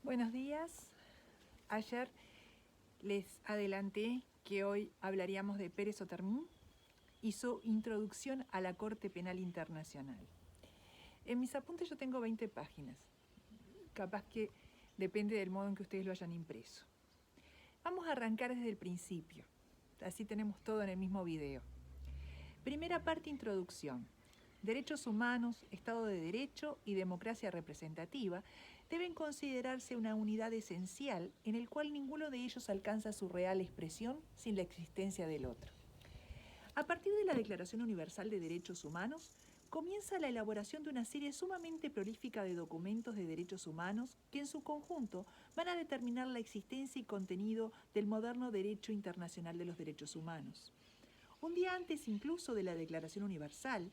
Buenos días. Ayer les adelanté que hoy hablaríamos de Pérez Otermin y su introducción a la Corte Penal Internacional. En mis apuntes yo tengo 20 páginas. Capaz que depende del modo en que ustedes lo hayan impreso. Vamos a arrancar desde el principio. Así tenemos todo en el mismo video. Primera parte, introducción. Derechos humanos, Estado de Derecho y democracia representativa deben considerarse una unidad esencial en el cual ninguno de ellos alcanza su real expresión sin la existencia del otro. A partir de la Declaración Universal de Derechos Humanos, comienza la elaboración de una serie sumamente prolífica de documentos de derechos humanos que en su conjunto van a determinar la existencia y contenido del moderno derecho internacional de los derechos humanos. Un día antes incluso de la Declaración Universal,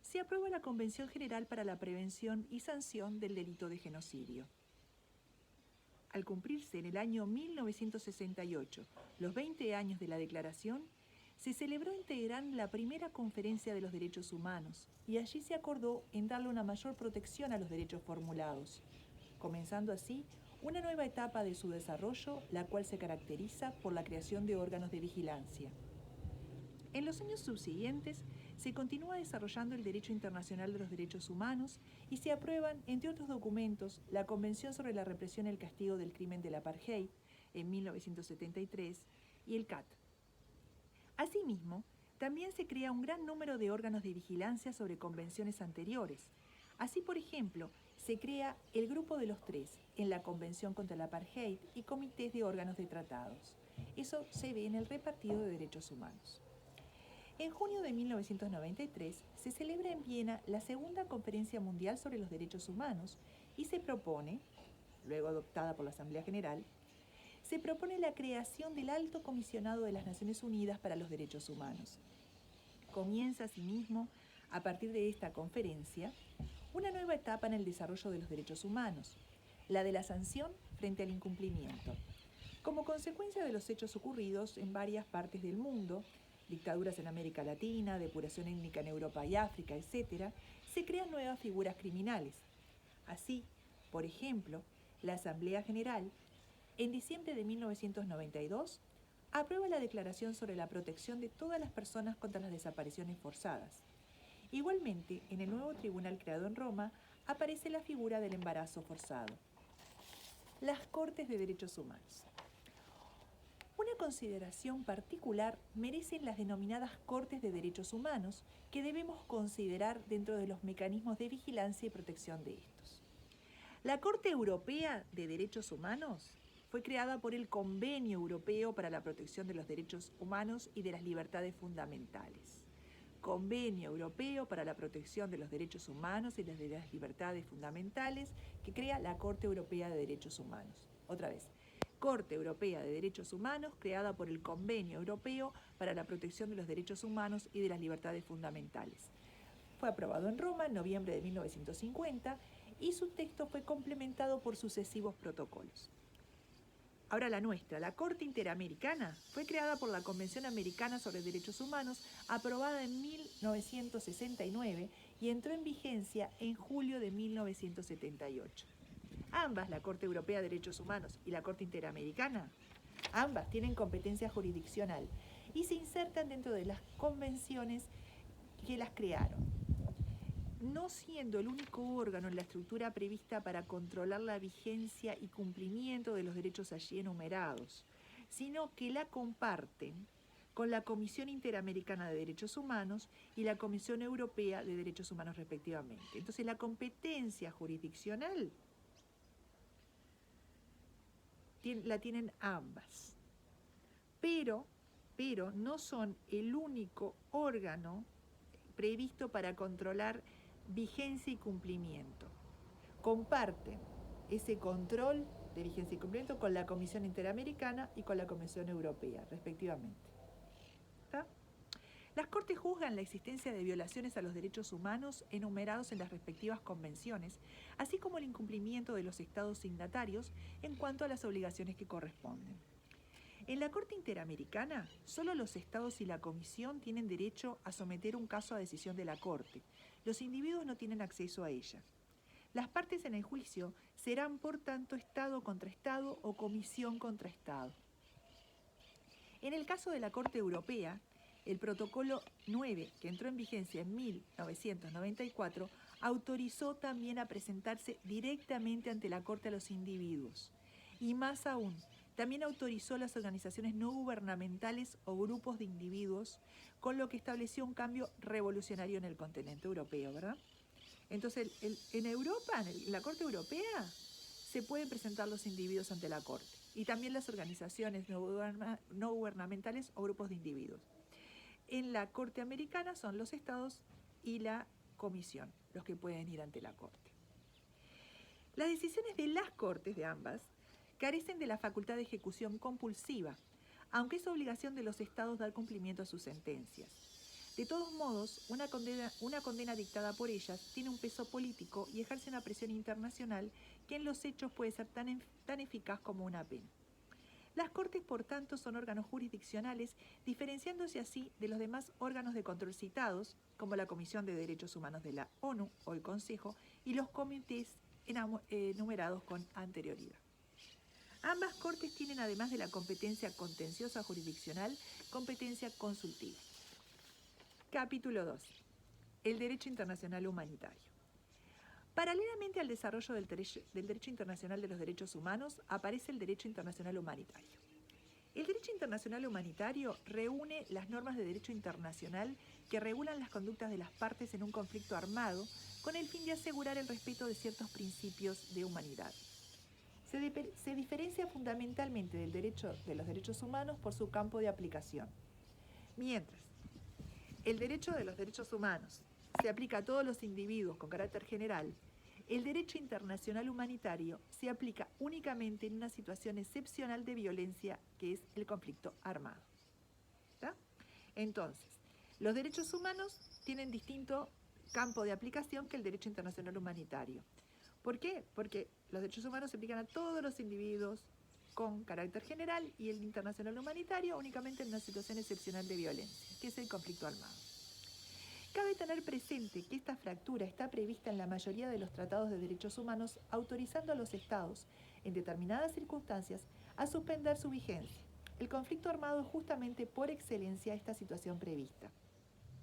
se aprueba la Convención General para la Prevención y Sanción del Delito de Genocidio. Al cumplirse en el año 1968 los 20 años de la Declaración, se celebró en Teherán la primera Conferencia de los Derechos Humanos y allí se acordó en darle una mayor protección a los derechos formulados, comenzando así una nueva etapa de su desarrollo, la cual se caracteriza por la creación de órganos de vigilancia. En los años subsiguientes, se continúa desarrollando el derecho internacional de los derechos humanos y se aprueban, entre otros documentos, la Convención sobre la Represión y el Castigo del Crimen del Apartheid en 1973 y el CAT. Asimismo, también se crea un gran número de órganos de vigilancia sobre convenciones anteriores. Así, por ejemplo, se crea el Grupo de los Tres en la Convención contra el Apartheid y comités de órganos de tratados. Eso se ve en el repartido de derechos humanos. En junio de 1993 se celebra en Viena la Segunda Conferencia Mundial sobre los Derechos Humanos y se propone, luego adoptada por la Asamblea General, se propone la creación del Alto Comisionado de las Naciones Unidas para los Derechos Humanos. Comienza asimismo, a partir de esta conferencia, una nueva etapa en el desarrollo de los derechos humanos, la de la sanción frente al incumplimiento. Como consecuencia de los hechos ocurridos en varias partes del mundo, dictaduras en América Latina, depuración étnica en Europa y África, etc., se crean nuevas figuras criminales. Así, por ejemplo, la Asamblea General, en diciembre de 1992, aprueba la Declaración sobre la protección de todas las personas contra las desapariciones forzadas. Igualmente, en el nuevo tribunal creado en Roma, aparece la figura del embarazo forzado. Las Cortes de Derechos Humanos. Una consideración particular merecen las denominadas Cortes de Derechos Humanos, que debemos considerar dentro de los mecanismos de vigilancia y protección de estos. La Corte Europea de Derechos Humanos fue creada por el Convenio Europeo para la Protección de los Derechos Humanos y de las Libertades Fundamentales. Convenio Europeo para la Protección de los Derechos Humanos y de las Libertades Fundamentales, que crea la Corte Europea de Derechos Humanos. Otra vez. Corte Europea de Derechos Humanos, creada por el Convenio Europeo para la Protección de los Derechos Humanos y de las Libertades Fundamentales. Fue aprobado en Roma en noviembre de 1950 y su texto fue complementado por sucesivos protocolos. Ahora la nuestra, la Corte Interamericana, fue creada por la Convención Americana sobre Derechos Humanos, aprobada en 1969 y entró en vigencia en julio de 1978. Ambas, la Corte Europea de Derechos Humanos y la Corte Interamericana, ambas tienen competencia jurisdiccional y se insertan dentro de las convenciones que las crearon, no siendo el único órgano en la estructura prevista para controlar la vigencia y cumplimiento de los derechos allí enumerados, sino que la comparten con la Comisión Interamericana de Derechos Humanos y la Comisión Europea de Derechos Humanos respectivamente. Entonces la competencia jurisdiccional la tienen ambas, pero no son el único órgano previsto para controlar vigencia y cumplimiento. Comparten ese control de vigencia y cumplimiento con la Comisión Interamericana y con la Comisión Europea, respectivamente. ¿Está? Las Cortes juzgan la existencia de violaciones a los derechos humanos enumerados en las respectivas convenciones, así como el incumplimiento de los estados signatarios en cuanto a las obligaciones que corresponden. En la Corte Interamericana, solo los estados y la Comisión tienen derecho a someter un caso a decisión de la Corte. Los individuos no tienen acceso a ella. Las partes en el juicio serán, por tanto, Estado contra Estado o Comisión contra Estado. En el caso de la Corte Europea, el Protocolo 9, que entró en vigencia en 1994, autorizó también a presentarse directamente ante la Corte a los individuos. Y más aún, también autorizó a las organizaciones no gubernamentales o grupos de individuos, con lo que estableció un cambio revolucionario en el continente europeo, ¿verdad? Entonces, en Europa, en la Corte Europea, se pueden presentar los individuos ante la Corte y también las organizaciones no gubernamentales o grupos de individuos. En la Corte Americana son los estados y la Comisión los que pueden ir ante la Corte. Las decisiones de las Cortes de ambas carecen de la facultad de ejecución compulsiva, aunque es obligación de los estados dar cumplimiento a sus sentencias. De todos modos, una condena dictada por ellas tiene un peso político y ejerce una presión internacional que en los hechos puede ser tan eficaz como una pena. Las Cortes, por tanto, son órganos jurisdiccionales, diferenciándose así de los demás órganos de control citados, como la Comisión de Derechos Humanos de la ONU o el Consejo, y los comités enumerados con anterioridad. Ambas Cortes tienen, además de la competencia contenciosa jurisdiccional, competencia consultiva. Capítulo 2. El derecho internacional humanitario. Paralelamente al desarrollo del derecho internacional de los derechos humanos, aparece el derecho internacional humanitario. El derecho internacional humanitario reúne las normas de derecho internacional que regulan las conductas de las partes en un conflicto armado con el fin de asegurar el respeto de ciertos principios de humanidad. Se diferencia fundamentalmente del derecho de los derechos humanos por su campo de aplicación. Mientras el derecho de los derechos humanos se aplica a todos los individuos con carácter general, el derecho internacional humanitario se aplica únicamente en una situación excepcional de violencia, que es el conflicto armado. ¿Está? Entonces, los derechos humanos tienen distinto campo de aplicación que el derecho internacional humanitario. ¿Por qué? Porque los derechos humanos se aplican a todos los individuos con carácter general y el internacional humanitario únicamente en una situación excepcional de violencia, que es el conflicto armado. Cabe tener presente que esta fractura está prevista en la mayoría de los tratados de derechos humanos, autorizando a los estados, en determinadas circunstancias, a suspender su vigencia. El conflicto armado es justamente por excelencia esta situación prevista.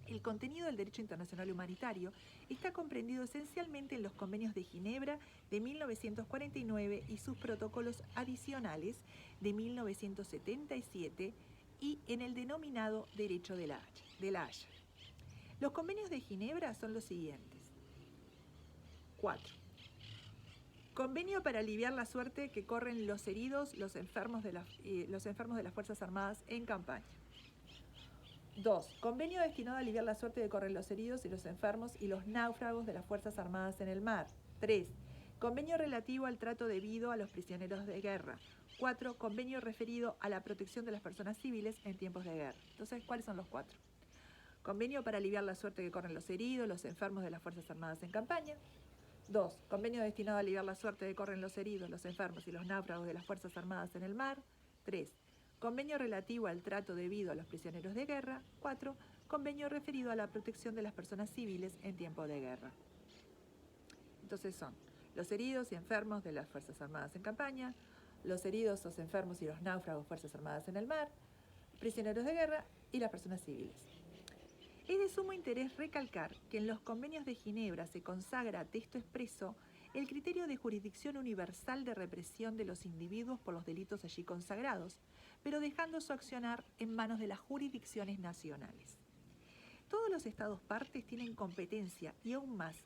El contenido del derecho internacional humanitario está comprendido esencialmente en los convenios de Ginebra de 1949 y sus protocolos adicionales de 1977 y en el denominado Derecho de la Haya. Los convenios de Ginebra son los siguientes. 4. Convenio para aliviar la suerte que corren los heridos, los enfermos de las Fuerzas Armadas en campaña. 2. Convenio destinado a aliviar la suerte que corren los heridos y los enfermos y los náufragos de las Fuerzas Armadas en el mar. 3. Convenio relativo al trato debido a los prisioneros de guerra. 4. Convenio referido a la protección de las personas civiles en tiempos de guerra. Entonces, ¿cuáles son los 4? Convenio para aliviar la suerte que corren los heridos, los enfermos de las Fuerzas Armadas en campaña. 2. Convenio destinado a aliviar la suerte que corren los heridos, los enfermos y los náufragos de las Fuerzas Armadas en el mar. 3. Convenio relativo al trato debido a los prisioneros de guerra. 4. Convenio referido a la protección de las personas civiles en tiempo de guerra. Entonces son los heridos y enfermos de las Fuerzas Armadas en campaña, los heridos, los enfermos y los náufragos, Fuerzas Armadas en el mar, prisioneros de guerra y las personas civiles. Es de sumo interés recalcar que en los convenios de Ginebra se consagra a texto expreso el criterio de jurisdicción universal de represión de los individuos por los delitos allí consagrados, pero dejando su accionar en manos de las jurisdicciones nacionales. Todos los estados partes tienen competencia y aún más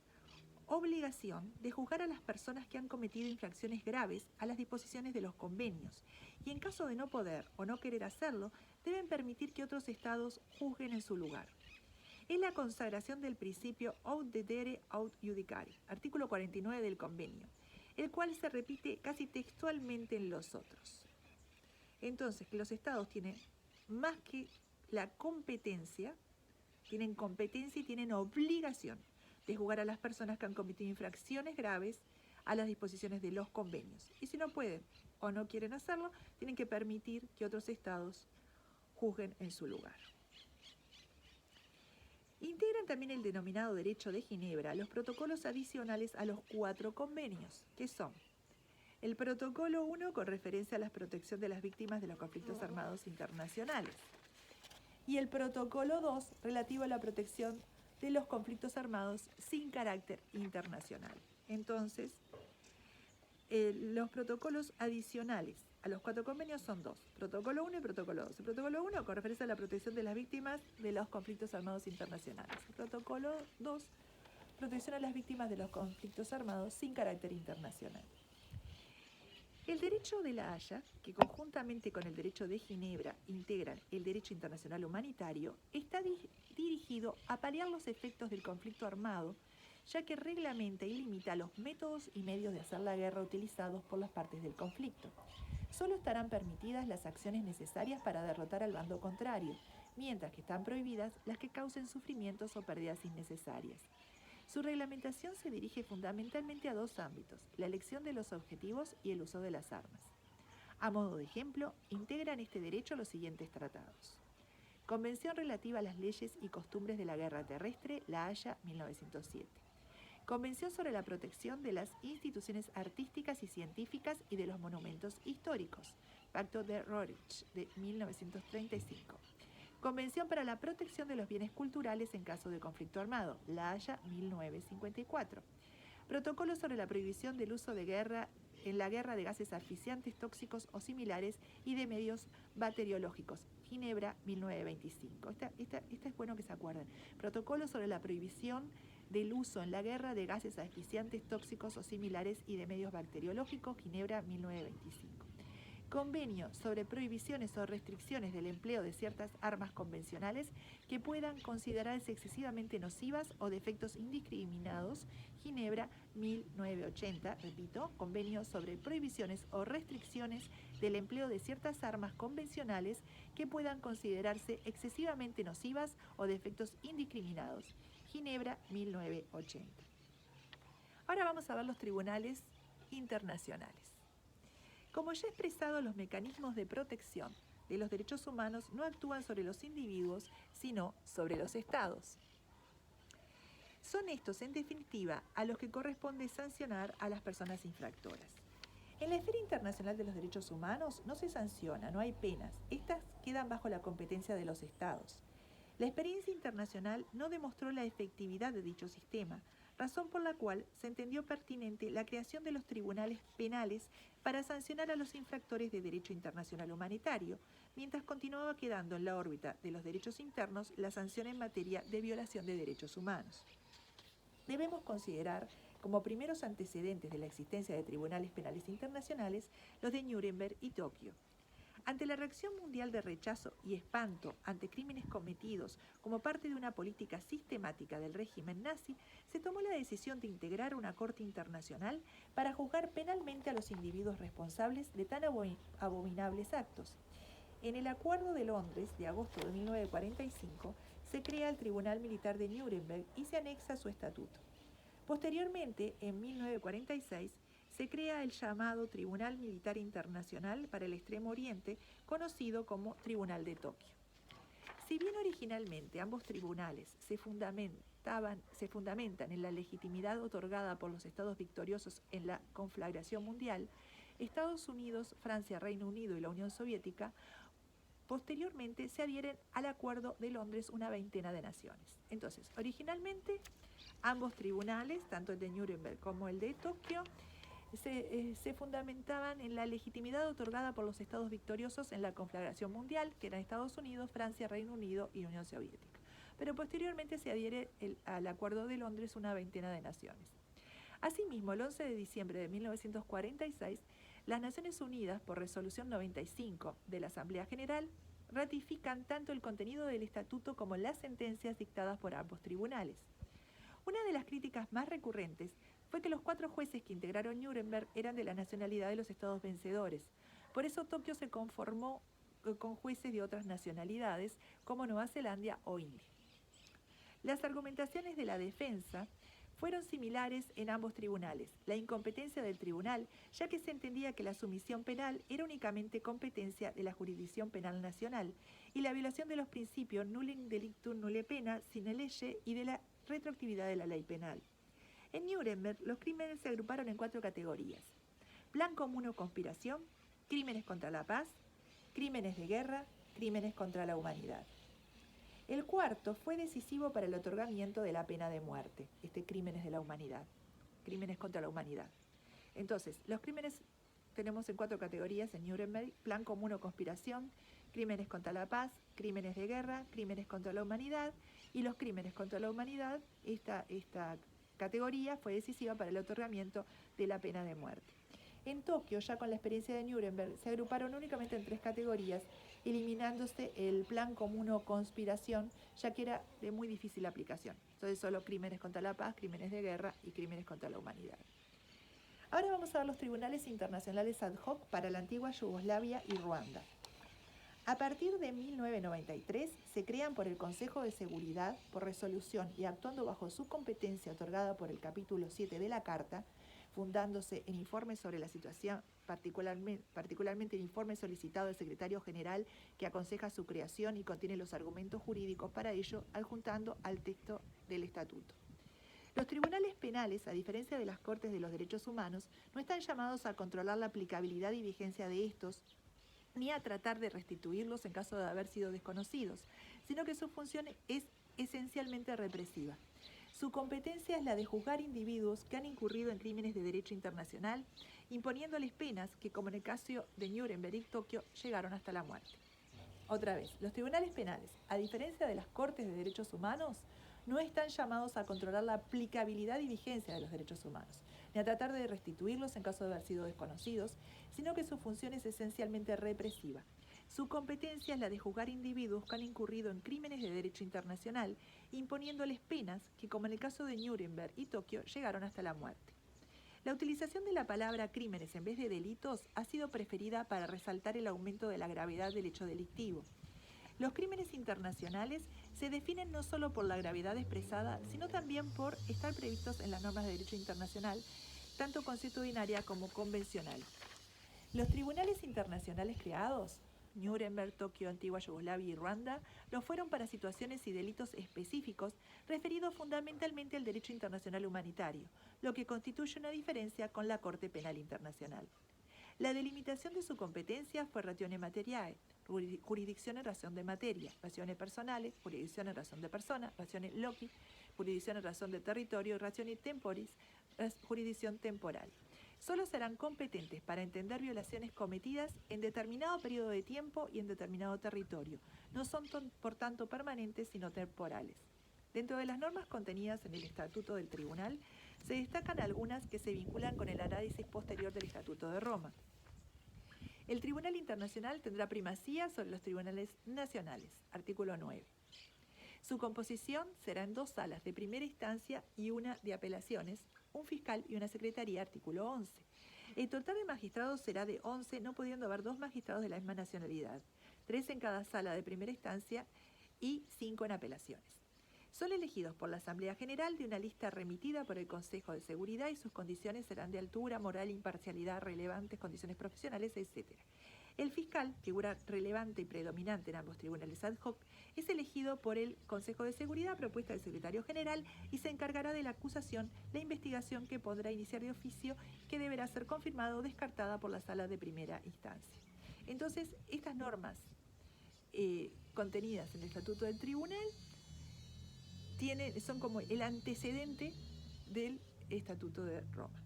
obligación de juzgar a las personas que han cometido infracciones graves a las disposiciones de los convenios y en caso de no poder o no querer hacerlo, deben permitir que otros estados juzguen en su lugar. Es la consagración del principio aut dedere aut judicare, artículo 49 del convenio, el cual se repite casi textualmente en los otros. Entonces, que los estados tienen más que la competencia, tienen competencia y tienen obligación de juzgar a las personas que han cometido infracciones graves a las disposiciones de los convenios. Y si no pueden o no quieren hacerlo, tienen que permitir que otros estados juzguen en su lugar. Integran también el denominado Derecho de Ginebra los protocolos adicionales a los 4 convenios, que son el Protocolo 1 con referencia a la protección de las víctimas de los conflictos armados internacionales y el Protocolo 2 relativo a la protección de los conflictos armados sin carácter internacional. Entonces, los protocolos adicionales a los 4 convenios son 2, Protocolo 1 y Protocolo 2. El Protocolo 1 con referencia a la protección de las víctimas de los conflictos armados internacionales. El Protocolo 2, protección a las víctimas de los conflictos armados sin carácter internacional. El derecho de la Haya, que conjuntamente con el derecho de Ginebra integran el derecho internacional humanitario, está dirigido a paliar los efectos del conflicto armado, ya que reglamenta y limita los métodos y medios de hacer la guerra utilizados por las partes del conflicto. Solo estarán permitidas las acciones necesarias para derrotar al bando contrario, mientras que están prohibidas las que causen sufrimientos o pérdidas innecesarias. Su reglamentación se dirige fundamentalmente a 2 ámbitos, la elección de los objetivos y el uso de las armas. A modo de ejemplo, integran este derecho los siguientes tratados. Convención relativa a las leyes y costumbres de la guerra terrestre, La Haya, 1907. Convención sobre la protección de las instituciones artísticas y científicas y de los monumentos históricos, Pacto de Roerich, de 1935. Convención para la protección de los bienes culturales en caso de conflicto armado, La Haya, 1954. Protocolo sobre la prohibición del uso de guerra en la guerra de gases asfixiantes, tóxicos o similares y de medios bacteriológicos, Ginebra, 1925. Esta es bueno que se acuerden. Protocolo sobre la prohibición del uso en la guerra de gases asfixiantes, tóxicos o similares y de medios bacteriológicos, Ginebra, 1925. Convenio sobre prohibiciones o restricciones del empleo de ciertas armas convencionales que puedan considerarse excesivamente nocivas o de efectos indiscriminados, Ginebra, 1980, repito, convenio sobre prohibiciones o restricciones del empleo de ciertas armas convencionales que puedan considerarse excesivamente nocivas o de efectos indiscriminados, Ginebra, 1980. Ahora vamos a ver los tribunales internacionales. Como ya he expresado, los mecanismos de protección de los derechos humanos no actúan sobre los individuos, sino sobre los estados. Son estos, en definitiva, a los que corresponde sancionar a las personas infractoras. En la esfera internacional de los derechos humanos no se sanciona, no hay penas. Estas quedan bajo la competencia de los estados. La experiencia internacional no demostró la efectividad de dicho sistema, razón por la cual se entendió pertinente la creación de los tribunales penales para sancionar a los infractores de derecho internacional humanitario, mientras continuaba quedando en la órbita de los derechos internos la sanción en materia de violación de derechos humanos. Debemos considerar como primeros antecedentes de la existencia de tribunales penales internacionales los de Nuremberg y Tokio. Ante la reacción mundial de rechazo y espanto ante crímenes cometidos como parte de una política sistemática del régimen nazi, se tomó la decisión de integrar una corte internacional para juzgar penalmente a los individuos responsables de tan abominables actos. En el Acuerdo de Londres de agosto de 1945 se crea el Tribunal Militar de Nuremberg y se anexa su estatuto. Posteriormente, en 1946, se crea el llamado Tribunal Militar Internacional para el Extremo Oriente, conocido como Tribunal de Tokio. Si bien originalmente ambos tribunales se fundamentan en la legitimidad otorgada por los estados victoriosos en la conflagración mundial, Estados Unidos, Francia, Reino Unido y la Unión Soviética posteriormente se adhieren al Acuerdo de Londres una veintena de naciones. Entonces, originalmente ambos tribunales, tanto el de Nuremberg como el de Tokio, se fundamentaban en la legitimidad otorgada por los estados victoriosos en la conflagración mundial, que eran Estados Unidos, Francia, Reino Unido y Unión Soviética. Pero posteriormente se adhiere al Acuerdo de Londres una veintena de naciones. Asimismo, el 11 de diciembre de 1946, las Naciones Unidas, por resolución 95 de la Asamblea General, ratifican tanto el contenido del estatuto como las sentencias dictadas por ambos tribunales. Una de las críticas más recurrentes fue que los 4 jueces que integraron Nuremberg eran de la nacionalidad de los estados vencedores. Por eso Tokio se conformó con jueces de otras nacionalidades, como Nueva Zelanda o India. Las argumentaciones de la defensa fueron similares en ambos tribunales. La incompetencia del tribunal, ya que se entendía que la sumisión penal era únicamente competencia de la jurisdicción penal nacional, y la violación de los principios nullum delictum nulle pena sine lege y de la retroactividad de la ley penal. En Nuremberg, los crímenes se agruparon en 4 categorías: plan común o conspiración, crímenes contra la paz, crímenes de guerra, crímenes contra la humanidad. El cuarto fue decisivo para el otorgamiento de la pena de muerte, crímenes de la humanidad, crímenes contra la humanidad. Entonces, los crímenes tenemos en 4 categorías en Nuremberg: plan común o conspiración, crímenes contra la paz, crímenes de guerra, crímenes contra la humanidad, y los crímenes contra la humanidad, esta categoría fue decisiva para el otorgamiento de la pena de muerte. En Tokio, ya con la experiencia de Nuremberg, se agruparon únicamente en 3 categorías, eliminándose el plan común o conspiración, ya que era de muy difícil aplicación. Entonces, solo crímenes contra la paz, crímenes de guerra y crímenes contra la humanidad. Ahora vamos a ver los tribunales internacionales ad hoc para la antigua Yugoslavia y Ruanda. A partir de 1993, se crean por el Consejo de Seguridad, por resolución y actuando bajo su competencia otorgada por el capítulo 7 de la Carta, fundándose en informes sobre la situación, particularmente el informe solicitado del secretario general que aconseja su creación y contiene los argumentos jurídicos para ello, adjuntando al texto del estatuto. Los tribunales penales, a diferencia de las Cortes de los Derechos Humanos, no están llamados a controlar la aplicabilidad y vigencia de estos, ni a tratar de restituirlos en caso de haber sido desconocidos, sino que su función es esencialmente represiva. Su competencia es la de juzgar individuos que han incurrido en crímenes de derecho internacional, imponiéndoles penas que, como en el caso de Nuremberg y Tokio, llegaron hasta la muerte. Otra vez, los tribunales penales, a diferencia de las Cortes de Derechos Humanos, no están llamados a controlar la aplicabilidad y vigencia de los derechos humanos, ni a tratar de restituirlos en caso de haber sido desconocidos, sino que su función es esencialmente represiva. Su competencia es la de juzgar individuos que han incurrido en crímenes de derecho internacional, imponiéndoles penas que, como en el caso de Nuremberg y Tokio, llegaron hasta la muerte. La utilización de la palabra crímenes en vez de delitos ha sido preferida para resaltar el aumento de la gravedad del hecho delictivo. Los crímenes internacionales se definen no solo por la gravedad expresada, sino también por estar previstos en las normas de derecho internacional, tanto consuetudinaria como convencional. Los tribunales internacionales creados, Nuremberg, Tokio, Antigua Yugoslavia y Ruanda, lo fueron para situaciones y delitos específicos referidos fundamentalmente al derecho internacional humanitario, lo que constituye una diferencia con la Corte Penal Internacional. La delimitación de su competencia fue ratione materiae, jurisdicción en razón de materia, ratione personales, jurisdicción en razón de persona, ratione loci, jurisdicción en razón de territorio, y ratione temporis, jurisdicción temporal. Solo serán competentes para entender violaciones cometidas en determinado periodo de tiempo y en determinado territorio. No son, por tanto, permanentes, sino temporales. Dentro de las normas contenidas en el Estatuto del Tribunal, se destacan algunas que se vinculan con el análisis posterior del Estatuto de Roma. El Tribunal Internacional tendrá primacía sobre los tribunales nacionales, artículo 9. Su composición será en 2 salas de primera instancia y una de apelaciones, un fiscal y una secretaría, artículo 11. El total de magistrados será de 11, no pudiendo haber 2 magistrados de la misma nacionalidad, 3 en cada sala de primera instancia y 5 en apelaciones. Son elegidos por la Asamblea General de una lista remitida por el Consejo de Seguridad y sus condiciones serán de altura, moral, imparcialidad, relevantes, condiciones profesionales, etc. El fiscal, figura relevante y predominante en ambos tribunales ad hoc, es elegido por el Consejo de Seguridad a propuesta del Secretario General y se encargará de la acusación, la investigación que podrá iniciar de oficio, que deberá ser confirmada o descartada por la sala de primera instancia. Entonces, estas normas contenidas en el Estatuto del Tribunal son como el antecedente del Estatuto de Roma.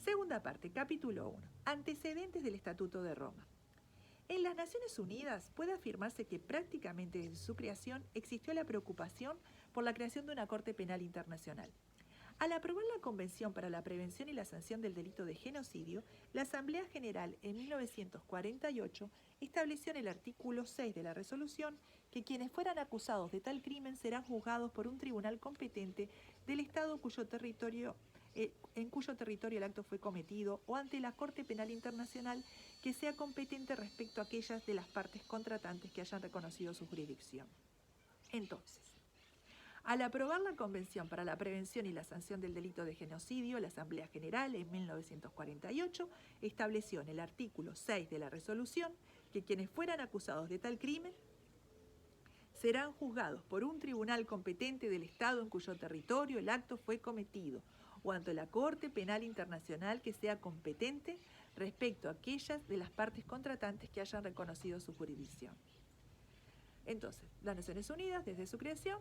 Segunda parte, capítulo 1. Antecedentes del Estatuto de Roma. En las Naciones Unidas puede afirmarse que prácticamente desde su creación existió la preocupación por la creación de una Corte Penal Internacional. Al aprobar la Convención para la Prevención y la Sanción del Delito de Genocidio, la Asamblea General en 1948 estableció en el artículo 6 de la resolución que quienes fueran acusados de tal crimen serán juzgados por un tribunal competente del Estado en cuyo territorio el acto fue cometido o ante la Corte Penal Internacional que sea competente respecto a aquellas de las partes contratantes que hayan reconocido su jurisdicción. Entonces, Al aprobar la Convención para la Prevención y la Sanción del Delito de Genocidio, la Asamblea General en 1948 estableció en el artículo 6 de la resolución que quienes fueran acusados de tal crimen serán juzgados por un tribunal competente del Estado en cuyo territorio el acto fue cometido o ante la Corte Penal Internacional que sea competente respecto a aquellas de las partes contratantes que hayan reconocido su jurisdicción. Entonces, las Naciones Unidas, desde su creación,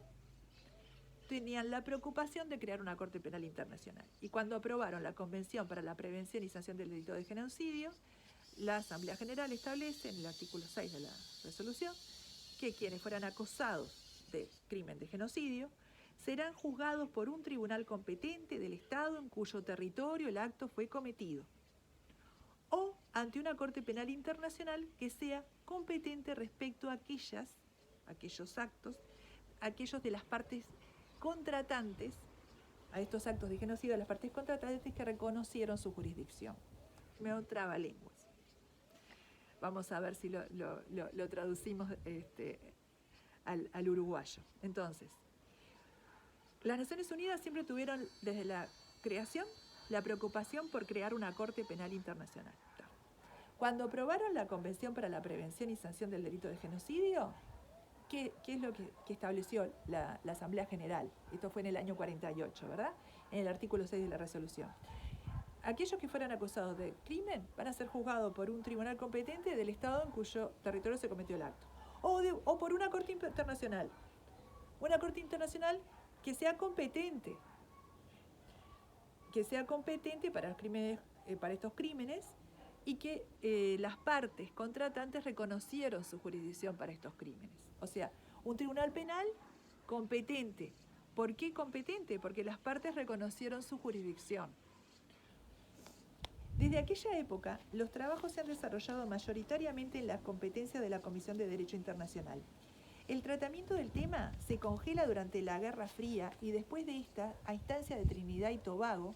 tenían la preocupación de crear una Corte Penal Internacional. Y cuando aprobaron la Convención para la Prevención y Sanción del Delito de Genocidio, la Asamblea General establece en el artículo 6 de la resolución que quienes fueran acusados de crimen de genocidio serán juzgados por un tribunal competente del Estado en cuyo territorio el acto fue cometido o ante una Corte Penal Internacional que sea competente respecto a aquellos actos, aquellos de las partes contratantes, a estos actos de genocidio de las partes contratantes que reconocieron su jurisdicción. Me trabalenguas. Vamos a ver si lo traducimos al uruguayo. Entonces, las Naciones Unidas siempre tuvieron desde la creación la preocupación por crear una Corte Penal Internacional. Cuando aprobaron la Convención para la Prevención y Sanción del Delito de Genocidio, ¿qué es lo que estableció la Asamblea General? Esto fue en el año 48, ¿verdad? En el artículo 6 de la resolución. Aquellos que fueran acusados de crimen van a ser juzgados por un tribunal competente del Estado en cuyo territorio se cometió el acto. O por una Corte Internacional. Una Corte Internacional que sea competente. Que sea competente para estos crímenes y que las partes contratantes reconocieron su jurisdicción para estos crímenes. O sea, un tribunal penal competente. ¿Por qué competente? Porque las partes reconocieron su jurisdicción. Desde aquella época, los trabajos se han desarrollado mayoritariamente en las competencias de la Comisión de Derecho Internacional. El tratamiento del tema se congela durante la Guerra Fría y después de esta, a instancia de Trinidad y Tobago,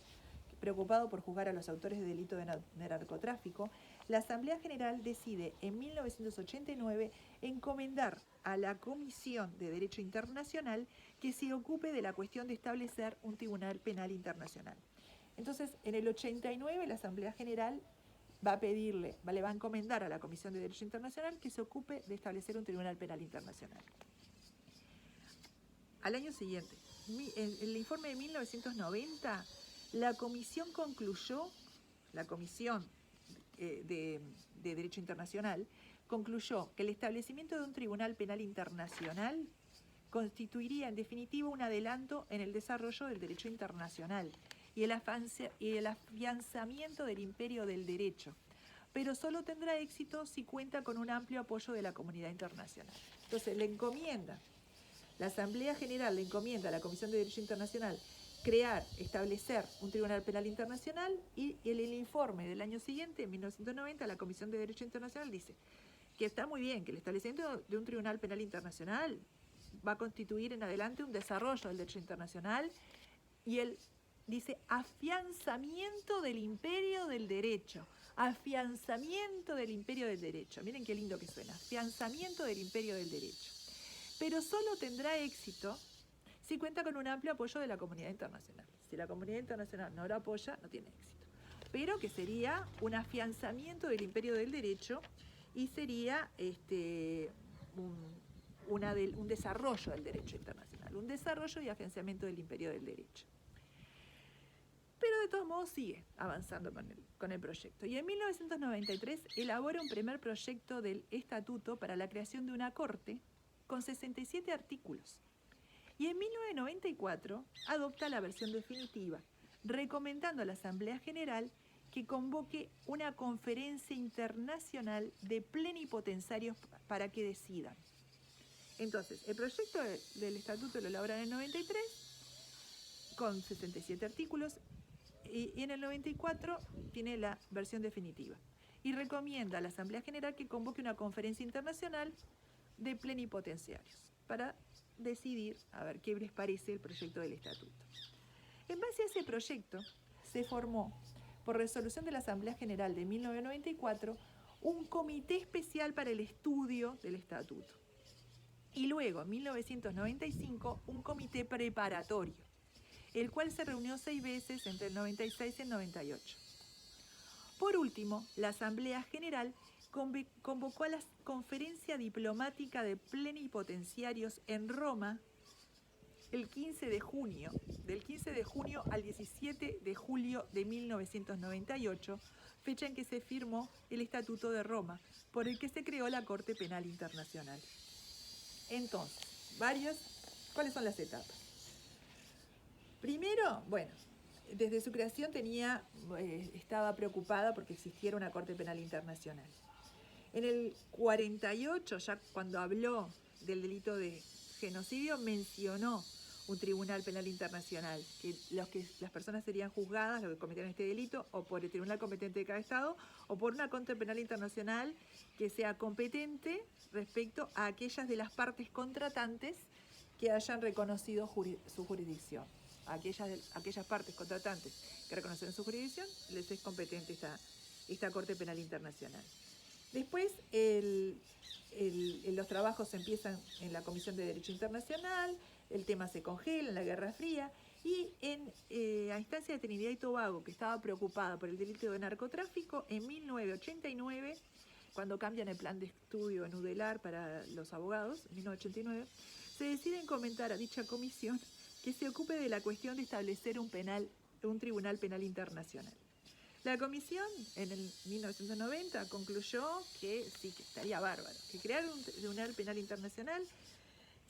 preocupado por juzgar a los autores de delito de narcotráfico, la Asamblea General decide en 1989 encomendar a la Comisión de Derecho Internacional que se ocupe de la cuestión de establecer un Tribunal Penal Internacional. Entonces, en el 89 la Asamblea General le va a encomendar a la Comisión de Derecho Internacional que se ocupe de establecer un Tribunal Penal Internacional. Al año siguiente, en el informe de 1990, la Comisión concluyó, la Comisión de Derecho Internacional, concluyó que el establecimiento de un Tribunal Penal Internacional constituiría en definitiva un adelanto en el desarrollo del derecho internacional y el afianzamiento del imperio del derecho, pero solo tendrá éxito si cuenta con un amplio apoyo de la comunidad internacional. Entonces, la Asamblea General le encomienda a la Comisión de Derecho Internacional establecer un Tribunal Penal Internacional y el informe del año siguiente, en 1990, la Comisión de Derecho Internacional dice que está muy bien, que el establecimiento de un Tribunal Penal Internacional va a constituir en adelante un desarrollo del derecho internacional y él dice afianzamiento del imperio del derecho. Afianzamiento del imperio del derecho. Miren qué lindo que suena. Afianzamiento del imperio del derecho. Pero solo tendrá éxito si cuenta con un amplio apoyo de la comunidad internacional. Si la comunidad internacional no lo apoya, no tiene éxito. Pero que sería un afianzamiento del imperio del derecho y sería un desarrollo del derecho internacional. Un desarrollo y afianzamiento del imperio del derecho. Pero de todos modos sigue avanzando con el proyecto. Y en 1993 elabora un primer proyecto del Estatuto para la creación de una Corte con 67 artículos. Y en 1994 adopta la versión definitiva, recomendando a la Asamblea General que convoque una conferencia internacional de plenipotenciarios para que decidan. Entonces, el proyecto del Estatuto lo elaboran en el 93 con 67 artículos. Y en el 94 tiene la versión definitiva. Y recomienda a la Asamblea General que convoque una conferencia internacional de plenipotenciarios para decidir a ver qué les parece el proyecto del Estatuto. En base a ese proyecto se formó, por resolución de la Asamblea General de 1994, un comité especial para el estudio del Estatuto. y luego, en 1995, un comité preparatorio, el cual se reunió 6 veces entre el 96 y el 98. Por último, la Asamblea General convocó a la Conferencia Diplomática de Plenipotenciarios en Roma el 15 de junio, del 15 de junio al 17 de julio de 1998, fecha en que se firmó el Estatuto de Roma, por el que se creó la Corte Penal Internacional. Entonces, ¿cuáles son las etapas? Primero, bueno, desde su creación estaba preocupada porque existiera una Corte Penal Internacional. En el 48, ya cuando habló del delito de genocidio, mencionó un Tribunal Penal Internacional, que las personas serían juzgadas, los que cometieron este delito, o por el tribunal competente de cada Estado, o por una Corte Penal Internacional que sea competente respecto a aquellas de las partes contratantes que hayan reconocido su jurisdicción. Aquellas partes contratantes que reconocen su jurisdicción, les es competente esta Corte Penal Internacional. Después, los trabajos empiezan en la Comisión de Derecho Internacional, el tema se congela en la Guerra Fría, y a instancia de Trinidad y Tobago, que estaba preocupada por el delito de narcotráfico, en 1989, cuando cambian el plan de estudio en UDELAR para los abogados, en 1989, se decide encomendar a dicha comisión que se ocupe de la cuestión de establecer un Tribunal Penal Internacional. La comisión, en el 1990, concluyó que sí, que estaría bárbaro, que crear un Tribunal Penal Internacional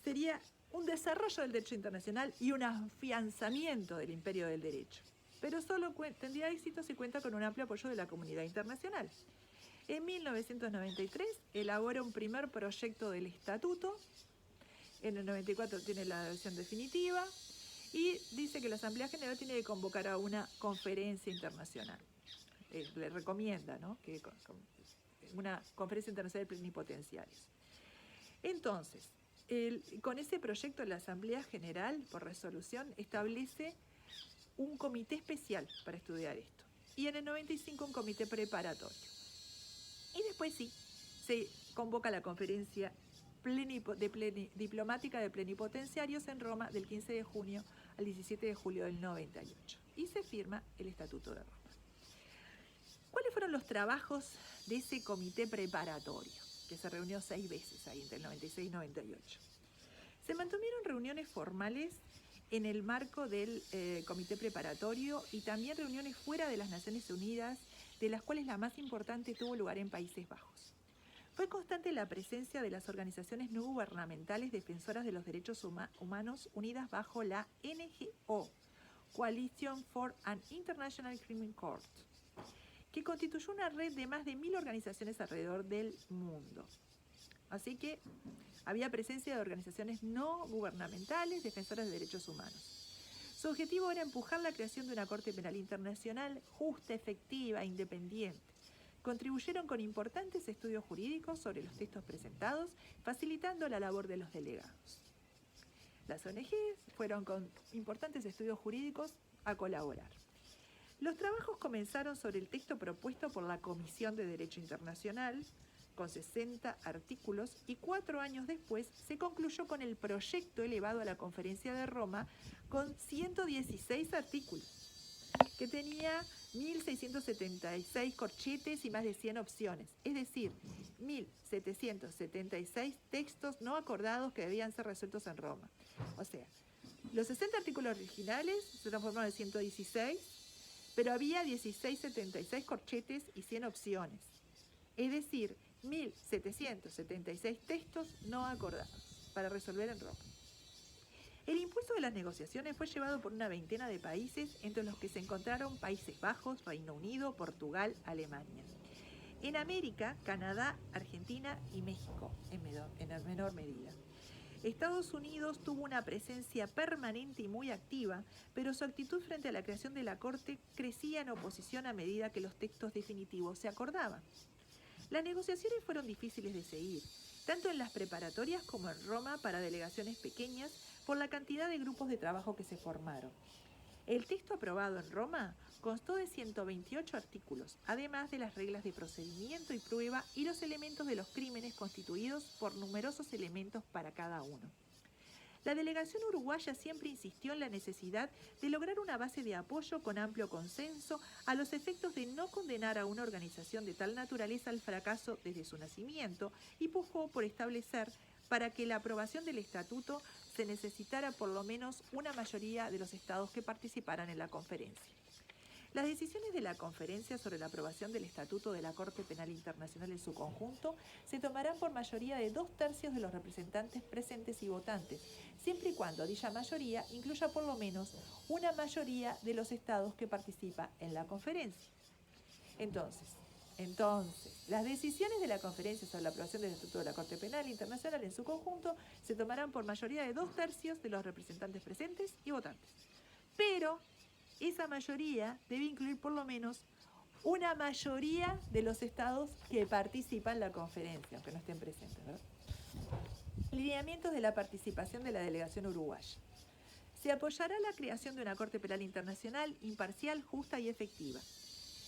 sería un desarrollo del derecho internacional y un afianzamiento del imperio del derecho. Pero solo tendría éxito si cuenta con un amplio apoyo de la comunidad internacional. En 1993 elabora un primer proyecto del estatuto. En el 94 tiene la versión definitiva y dice que la Asamblea General tiene que convocar a una conferencia internacional. Le recomienda, ¿no?, que una conferencia internacional de plenipotenciarios. Entonces, con ese proyecto la Asamblea General, por resolución, establece un comité especial para estudiar esto. Y en el 95 un comité preparatorio. Y después sí, se convoca la conferencia diplomática de plenipotenciarios en Roma del 15 de junio al 17 de julio del 98. Y se firma el Estatuto de Roma. ¿Cuáles fueron los trabajos de ese comité preparatorio, que se reunió 6 veces ahí entre el 96 y 98? Se mantuvieron reuniones formales en el marco del comité preparatorio y también reuniones fuera de las Naciones Unidas, de las cuales la más importante tuvo lugar en Países Bajos. Fue constante la presencia de las organizaciones no gubernamentales defensoras de los derechos humanos unidas bajo la NGO, Coalition for an International Criminal Court, que constituyó una red de más de 1000 organizaciones alrededor del mundo. Así que había presencia de organizaciones no gubernamentales defensoras de derechos humanos. Su objetivo era empujar la creación de una Corte Penal Internacional justa, efectiva e independiente. Contribuyeron con importantes estudios jurídicos sobre los textos presentados, facilitando la labor de los delegados. Las ONG fueron con importantes estudios jurídicos a colaborar. Los trabajos comenzaron sobre el texto propuesto por la Comisión de Derecho Internacional, con 60 artículos, y 4 años después se concluyó con el proyecto elevado a la Conferencia de Roma con 116 artículos, que tenía 1.676 corchetes y más de 100 opciones, es decir, 1.776 textos no acordados que debían ser resueltos en Roma. O sea, los 60 artículos originales se transformaron en 116, pero había 1676 corchetes y 100 opciones, es decir, 1.776 textos no acordados para resolver en Roma. El impulso de las negociaciones fue llevado por una veintena de países, entre los que se encontraron Países Bajos, Reino Unido, Portugal, Alemania. En América, Canadá, Argentina y México, en menor medida. Estados Unidos tuvo una presencia permanente y muy activa, pero su actitud frente a la creación de la Corte crecía en oposición a medida que los textos definitivos se acordaban. Las negociaciones fueron difíciles de seguir, tanto en las preparatorias como en Roma para delegaciones pequeñas, por la cantidad de grupos de trabajo que se formaron. El texto aprobado en Roma constó de 128 artículos, además de las reglas de procedimiento y prueba y los elementos de los crímenes constituidos por numerosos elementos para cada uno. La delegación uruguaya siempre insistió en la necesidad de lograr una base de apoyo con amplio consenso a los efectos de no condenar a una organización de tal naturaleza al fracaso desde su nacimiento y pujó por establecer para que la aprobación del estatuto se necesitara por lo menos una mayoría de los estados que participaran en la conferencia. Las decisiones de la conferencia sobre la aprobación del Estatuto de la Corte Penal Internacional en su conjunto se tomarán por mayoría de 2/3 de los representantes presentes y votantes, siempre y cuando dicha mayoría incluya por lo menos una mayoría de los estados que participa en la conferencia. Entonces, las decisiones de la conferencia sobre la aprobación del Estatuto de la Corte Penal Internacional en su conjunto se tomarán por mayoría de 2/3 de los representantes presentes y votantes. Pero esa mayoría debe incluir por lo menos una mayoría de los estados que participan en la conferencia, aunque no estén presentes, ¿verdad? Lineamientos de la participación de la delegación uruguaya. Se apoyará la creación de una Corte Penal Internacional imparcial, justa y efectiva.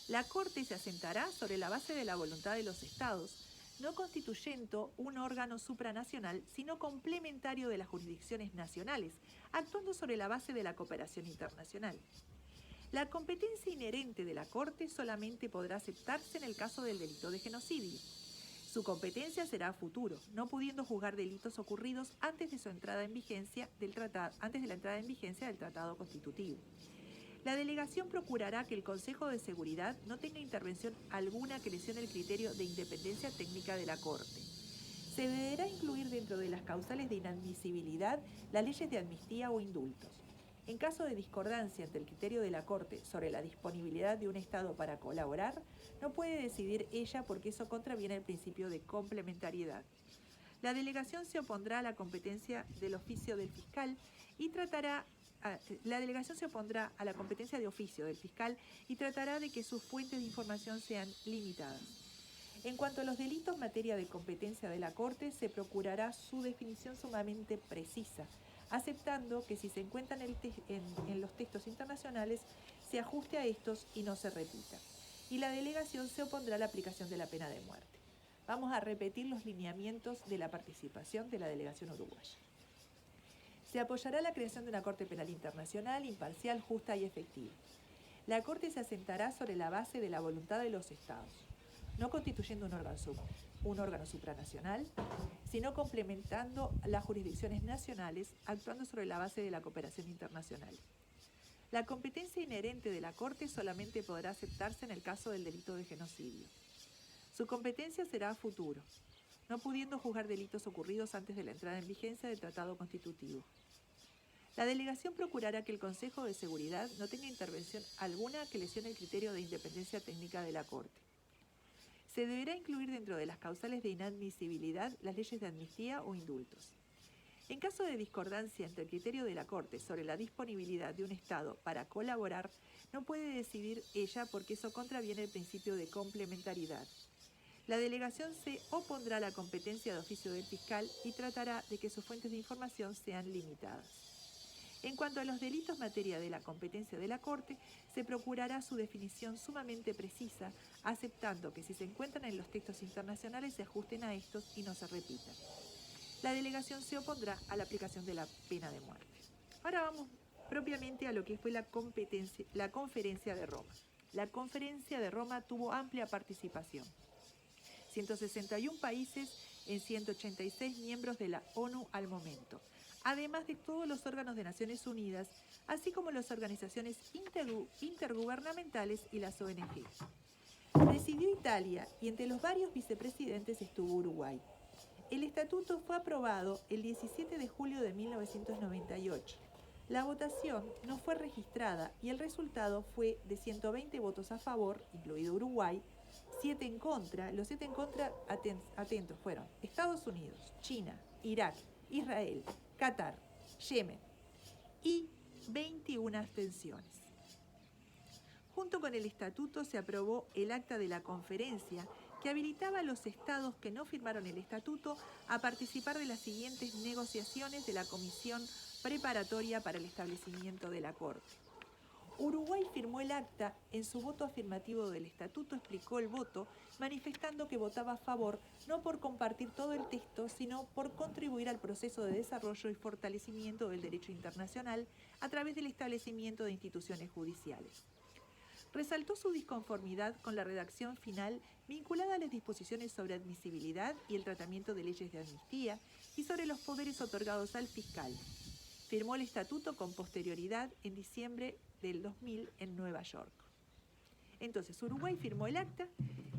La Corte se asentará sobre la base de la voluntad de los estados, no constituyendo un órgano supranacional, sino complementario de las jurisdicciones nacionales, actuando sobre la base de la cooperación internacional. La competencia inherente de la Corte solamente podrá aceptarse en el caso del delito de genocidio. Su competencia será a futuro, no pudiendo juzgar delitos ocurridos antes de la entrada en vigencia del Tratado Constitutivo. La delegación procurará que el Consejo de Seguridad no tenga intervención alguna que lesione el criterio de independencia técnica de la Corte. Se deberá incluir dentro de las causales de inadmisibilidad las leyes de amnistía o indultos. En caso de discordancia entre el criterio de la Corte sobre la disponibilidad de un Estado para colaborar, no puede decidir ella porque eso contraviene el principio de complementariedad. La delegación se opondrá a la competencia del oficio del fiscal y tratará de que sus fuentes de información sean limitadas. En cuanto a los delitos en materia de competencia de la Corte, se procurará su definición sumamente precisa, aceptando que si se encuentran en los textos internacionales, se ajuste a estos y no se repita. Y la delegación se opondrá a la aplicación de la pena de muerte. Vamos a repetir los lineamientos de la participación de la delegación uruguaya. Se apoyará la creación de una Corte Penal Internacional imparcial, justa y efectiva. La Corte se asentará sobre la base de la voluntad de los Estados, no constituyendo un órgano supranacional, sino complementando las jurisdicciones nacionales, actuando sobre la base de la cooperación internacional. La competencia inherente de la Corte solamente podrá aceptarse en el caso del delito de genocidio. Su competencia será a futuro, no pudiendo juzgar delitos ocurridos antes de la entrada en vigencia del Tratado Constitutivo. La delegación procurará que el Consejo de Seguridad no tenga intervención alguna que lesione el criterio de independencia técnica de la Corte. Se deberá incluir dentro de las causales de inadmisibilidad las leyes de amnistía o indultos. En caso de discordancia entre el criterio de la Corte sobre la disponibilidad de un Estado para colaborar, no puede decidir ella porque eso contraviene el principio de complementariedad. La delegación se opondrá a la competencia de oficio del fiscal y tratará de que sus fuentes de información sean limitadas. En cuanto a los delitos en materia de la competencia de la Corte, se procurará su definición sumamente precisa, aceptando que si se encuentran en los textos internacionales se ajusten a estos y no se repitan. La delegación se opondrá a la aplicación de la pena de muerte. Ahora vamos propiamente a lo que fue la Conferencia de Roma. La Conferencia de Roma tuvo amplia participación. 161 países en 186 miembros de la ONU al momento, además de todos los órganos de Naciones Unidas, así como las organizaciones intergubernamentales y las ONG. Presidió Italia y entre los varios vicepresidentes estuvo Uruguay. El estatuto fue aprobado el 17 de julio de 1998. La votación no fue registrada y el resultado fue de 120 votos a favor, incluido Uruguay, 7 en contra. Los 7 en contra, atentos, fueron Estados Unidos, China, Irak, Israel, Qatar, Yemen y 21 abstenciones. Junto con el estatuto se aprobó el acta de la conferencia que habilitaba a los estados que no firmaron el estatuto a participar de las siguientes negociaciones de la Comisión Preparatoria para el Establecimiento de la Corte. Uruguay firmó el acta. En su voto afirmativo del estatuto explicó el voto, manifestando que votaba a favor no por compartir todo el texto, sino por contribuir al proceso de desarrollo y fortalecimiento del derecho internacional a través del establecimiento de instituciones judiciales. Resaltó su disconformidad con la redacción final vinculada a las disposiciones sobre admisibilidad y el tratamiento de leyes de amnistía y sobre los poderes otorgados al fiscal. Firmó el estatuto con posterioridad en diciembre del 2000 en Nueva York. Entonces, Uruguay firmó el acta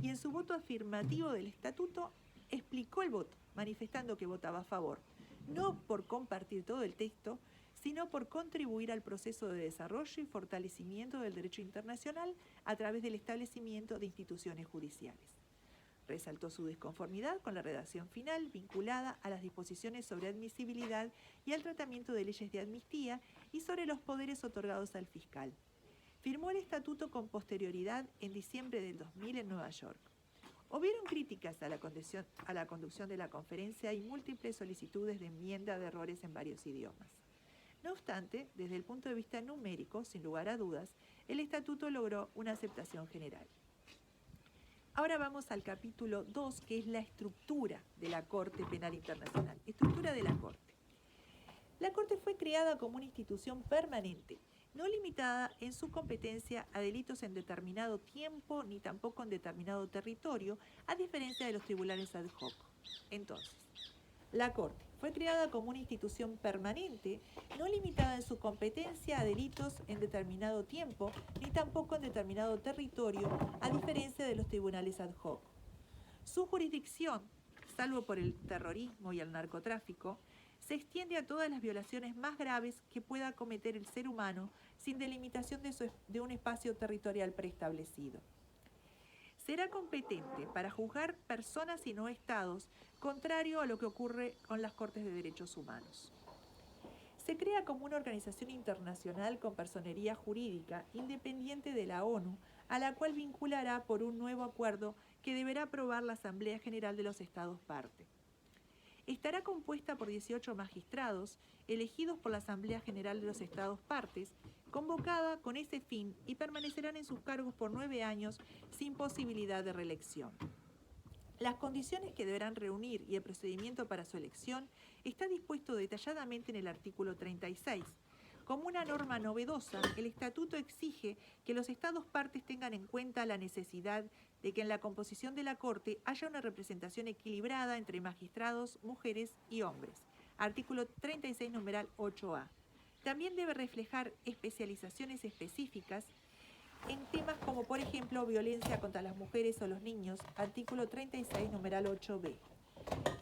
y en su voto afirmativo del estatuto explicó el voto, manifestando que votaba a favor, no por compartir todo el texto, sino por contribuir al proceso de desarrollo y fortalecimiento del derecho internacional a través del establecimiento de instituciones judiciales. Resaltó su disconformidad con la redacción final vinculada a las disposiciones sobre admisibilidad y al tratamiento de leyes de amnistía y sobre los poderes otorgados al fiscal. Firmó el estatuto con posterioridad en diciembre del 2000 en Nueva York. Hubieron críticas a la conducción de la conferencia y múltiples solicitudes de enmienda de errores en varios idiomas. No obstante, desde el punto de vista numérico, sin lugar a dudas, el estatuto logró una aceptación general. Ahora vamos al capítulo 2, que es la estructura de la Corte Penal Internacional. Estructura de la Corte. La Corte fue creada como una institución permanente, no limitada en su competencia a delitos en determinado tiempo ni tampoco en determinado territorio, a diferencia de los tribunales ad hoc. Entonces, la Corte fue creada como una institución permanente, no limitada en su competencia a delitos en determinado tiempo, ni tampoco en determinado territorio, a diferencia de los tribunales ad hoc. Su jurisdicción, salvo por el terrorismo y el narcotráfico, se extiende a todas las violaciones más graves que pueda cometer el ser humano sin delimitación de un espacio territorial preestablecido. Será competente para juzgar personas y no estados, contrario a lo que ocurre con las Cortes de Derechos Humanos. Se crea como una organización internacional con personería jurídica independiente de la ONU, a la cual vinculará por un nuevo acuerdo que deberá aprobar la Asamblea General de los Estados parte. Estará compuesta por 18 magistrados, elegidos por la Asamblea General de los Estados partes, convocada con ese fin, y permanecerán en sus cargos por 9 años sin posibilidad de reelección. Las condiciones que deberán reunir y el procedimiento para su elección está dispuesto detalladamente en el artículo 36. Como una norma novedosa, el Estatuto exige que los Estados partes tengan en cuenta la necesidad de que en la composición de la Corte haya una representación equilibrada entre magistrados, mujeres y hombres. Artículo 36, numeral 8A. También debe reflejar especializaciones específicas en temas como, por ejemplo, violencia contra las mujeres o los niños. Artículo 36, numeral 8B.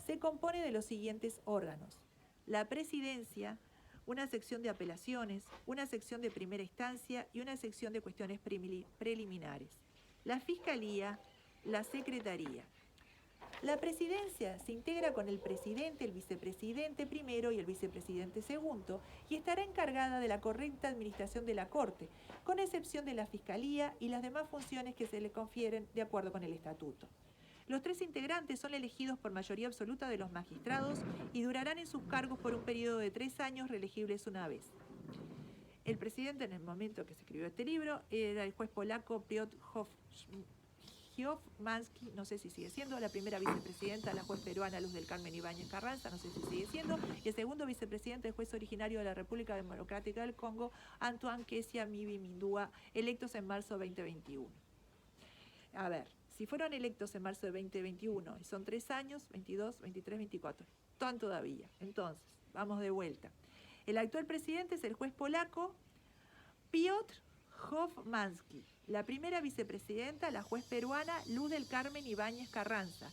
Se compone de los siguientes órganos: la Presidencia, una sección de apelaciones, una sección de primera instancia y una sección de cuestiones preliminares, la Fiscalía, la Secretaría. La Presidencia se integra con el presidente, el vicepresidente primero y el vicepresidente segundo, y estará encargada de la correcta administración de la Corte, con excepción de la Fiscalía y las demás funciones que se le confieren de acuerdo con el Estatuto. Los 3 integrantes son elegidos por mayoría absoluta de los magistrados y durarán en sus cargos por un periodo de 3 años, reelegibles una vez. El presidente, en el momento que se escribió este libro, era el juez polaco Piotr Hofmanski, no sé si sigue siendo; la primera vicepresidenta, la juez peruana Luz del Carmen Ibáñez Carranza, no sé si sigue siendo; y el segundo vicepresidente, el juez originario de la República Democrática del Congo, Antoine Kesia Mibi Mindua, electos en marzo de 2021. A ver, si fueron electos en marzo de 2021 y son 3 años, 22, 23, 24, están todavía. Entonces, vamos de vuelta. El actual presidente es el juez polaco Piotr Hofmanski. La primera vicepresidenta, la juez peruana Luz del Carmen Ibáñez Carranza.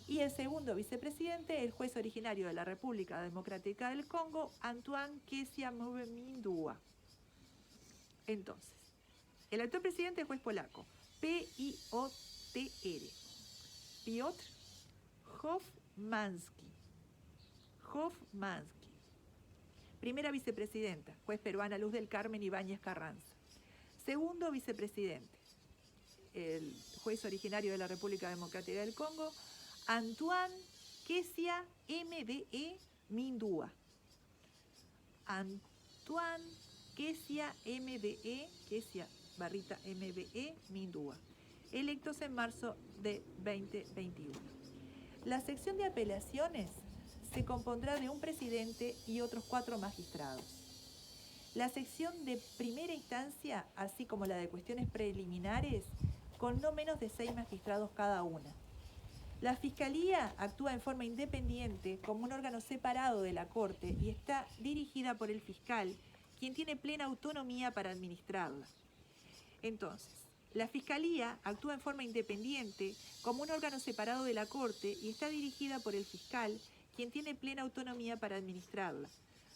Y el segundo vicepresidente, el juez originario de la República Democrática del Congo, Antoine Kesia Mibi Mindua. Entonces, el actual presidente es el juez polaco Piotr Piotr Hofmanski. Primera vicepresidenta, juez peruana Luz del Carmen Ibáñez Carranza. Segundo vicepresidente, el juez originario de la República Democrática del Congo, Antoine Kesia MBE Mindua. Antoine Kesia MBE, Kesia _MBE Mindúa, electos en marzo de 2021. La sección de apelaciones se compondrá de un presidente y otros 4 magistrados. La sección de primera instancia, así como la de cuestiones preliminares, con no menos de 6 magistrados cada una. La Fiscalía actúa en forma independiente como un órgano separado de la Corte y está dirigida por el fiscal, quien tiene plena autonomía para administrarla. Entonces, la Fiscalía actúa en forma independiente como un órgano separado de la Corte y está dirigida por el fiscal, quien tiene plena autonomía para administrarla,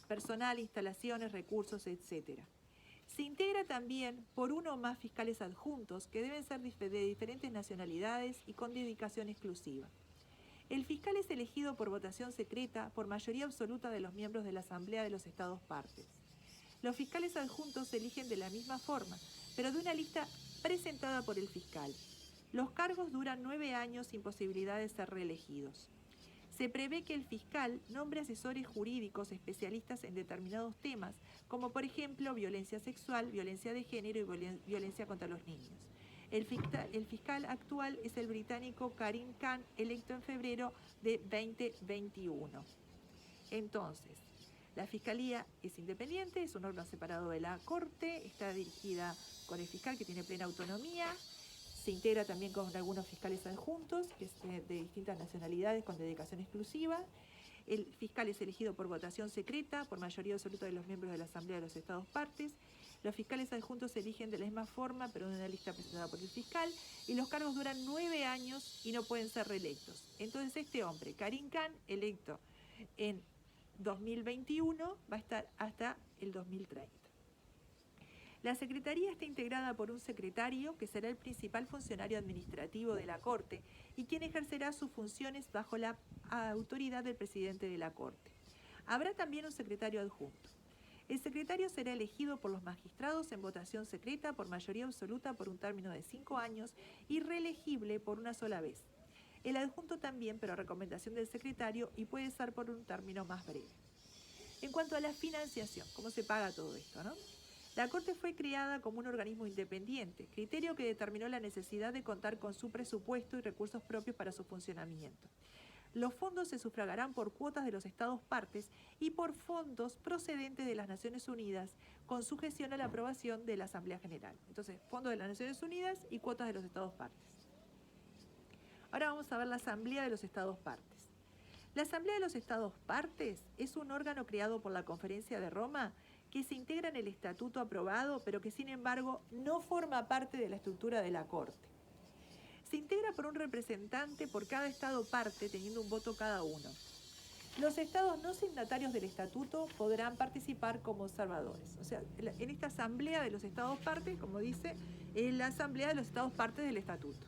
personal, instalaciones, recursos, etc. Se integra también por uno o más fiscales adjuntos que deben ser de diferentes nacionalidades y con dedicación exclusiva. El fiscal es elegido por votación secreta por mayoría absoluta de los miembros de la Asamblea de los Estados partes. Los fiscales adjuntos se eligen de la misma forma, pero de una lista presentada por el fiscal. Los cargos duran 9 años sin posibilidad de ser reelegidos. Se prevé que el fiscal nombre asesores jurídicos especialistas en determinados temas, como por ejemplo violencia sexual, violencia de género y violencia contra los niños. El fiscal actual es el británico Karim Khan, electo en febrero de 2021. Entonces, la Fiscalía es independiente, es un órgano separado de la Corte, está dirigida con el fiscal que tiene plena autonomía. Se integra también con algunos fiscales adjuntos, que es de distintas nacionalidades con dedicación exclusiva. El fiscal es elegido por votación secreta, por mayoría absoluta de los miembros de la Asamblea de los Estados partes. Los fiscales adjuntos se eligen de la misma forma, pero en una lista presentada por el fiscal. Y los cargos duran 9 años y no pueden ser reelectos. Entonces este hombre, Karim Khan, electo en 2021, va a estar hasta el 2030. La Secretaría está integrada por un secretario que será el principal funcionario administrativo de la Corte y quien ejercerá sus funciones bajo la autoridad del presidente de la Corte. Habrá también un secretario adjunto. El secretario será elegido por los magistrados en votación secreta por mayoría absoluta por un término de 5 años y reelegible por una sola vez. El adjunto también, pero a recomendación del secretario, y puede ser por un término más breve. En cuanto a la financiación, ¿cómo se paga todo esto, no? La Corte fue creada como un organismo independiente, criterio que determinó la necesidad de contar con su presupuesto y recursos propios para su funcionamiento. Los fondos se sufragarán por cuotas de los Estados partes y por fondos procedentes de las Naciones Unidas, con sujeción a la aprobación de la Asamblea General. Entonces, fondos de las Naciones Unidas y cuotas de los Estados partes. Ahora vamos a ver la Asamblea de los Estados partes. La Asamblea de los Estados partes es un órgano creado por la Conferencia de Roma que se integra en el estatuto aprobado, pero que sin embargo no forma parte de la estructura de la Corte. Se integra por un representante por cada Estado parte, teniendo un voto cada uno. Los Estados no signatarios del estatuto podrán participar como observadores. O sea, en esta Asamblea de los Estados partes, como dice, es la Asamblea de los Estados partes del estatuto.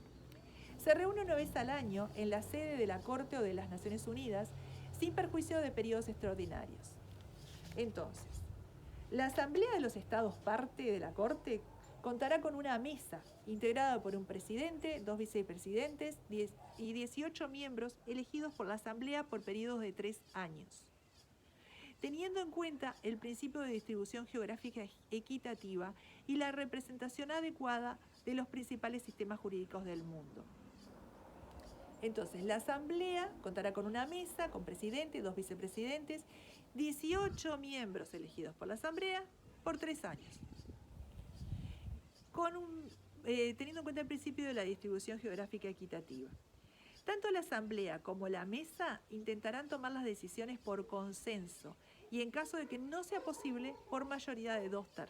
Se reúne una vez al año en la sede de la Corte o de las Naciones Unidas, sin perjuicio de periodos extraordinarios. Entonces, la Asamblea de los Estados parte de la Corte contará con una mesa integrada por un presidente, 2 vicepresidentes y 18 miembros elegidos por la Asamblea por periodos de 3 años. Teniendo en cuenta el principio de distribución geográfica equitativa y la representación adecuada de los principales sistemas jurídicos del mundo. Entonces, la Asamblea contará con una mesa, con presidente, 2 vicepresidentes, 18 miembros elegidos por la Asamblea por 3 años. Teniendo en cuenta el principio de la distribución geográfica equitativa. Tanto la Asamblea como la Mesa intentarán tomar las decisiones por consenso y en caso de que no sea posible, por mayoría de 2/3.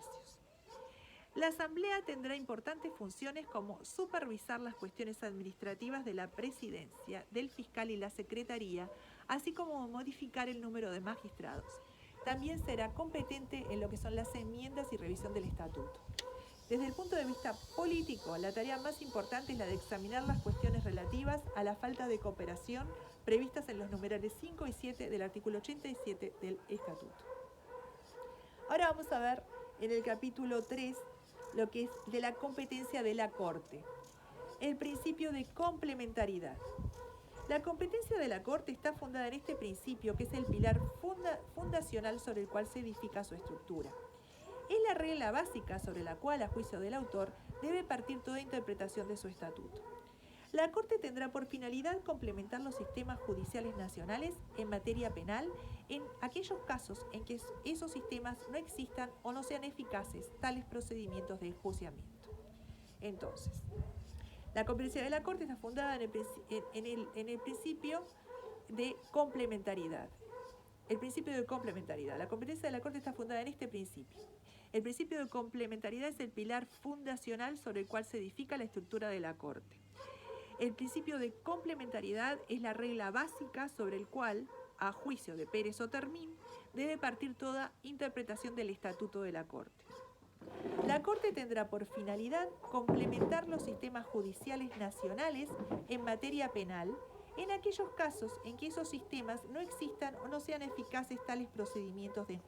La Asamblea tendrá importantes funciones como supervisar las cuestiones administrativas de la Presidencia, del Fiscal y la Secretaría, así como modificar el número de magistrados. También será competente en lo que son las enmiendas y revisión del Estatuto. Desde el punto de vista político, la tarea más importante es la de examinar las cuestiones relativas a la falta de cooperación previstas en los numerales 5 y 7 del artículo 87 del Estatuto. Ahora vamos a ver en el capítulo 3 lo que es de la competencia de la Corte. El principio de complementariedad. La competencia de la Corte está fundada en este principio, que es el pilar fundacional sobre el cual se edifica su estructura. Es la regla básica sobre la cual, a juicio del autor, debe partir toda interpretación de su estatuto. La Corte tendrá por finalidad complementar los sistemas judiciales nacionales en materia penal en aquellos casos en que esos sistemas no existan o no sean eficaces tales procedimientos de enjuiciamiento. Entonces, la competencia de la Corte está fundada en el principio de complementariedad. El principio de complementariedad. La competencia de la Corte está fundada en este principio. El principio de complementariedad es el pilar fundacional sobre el cual se edifica la estructura de la Corte. El principio de complementariedad es la regla básica sobre el cual, a juicio de Pérez Otermin, debe partir toda interpretación del Estatuto de la Corte. La Corte tendrá por finalidad complementar los sistemas judiciales nacionales en materia penal en aquellos casos en que esos sistemas no existan o no sean eficaces tales procedimientos de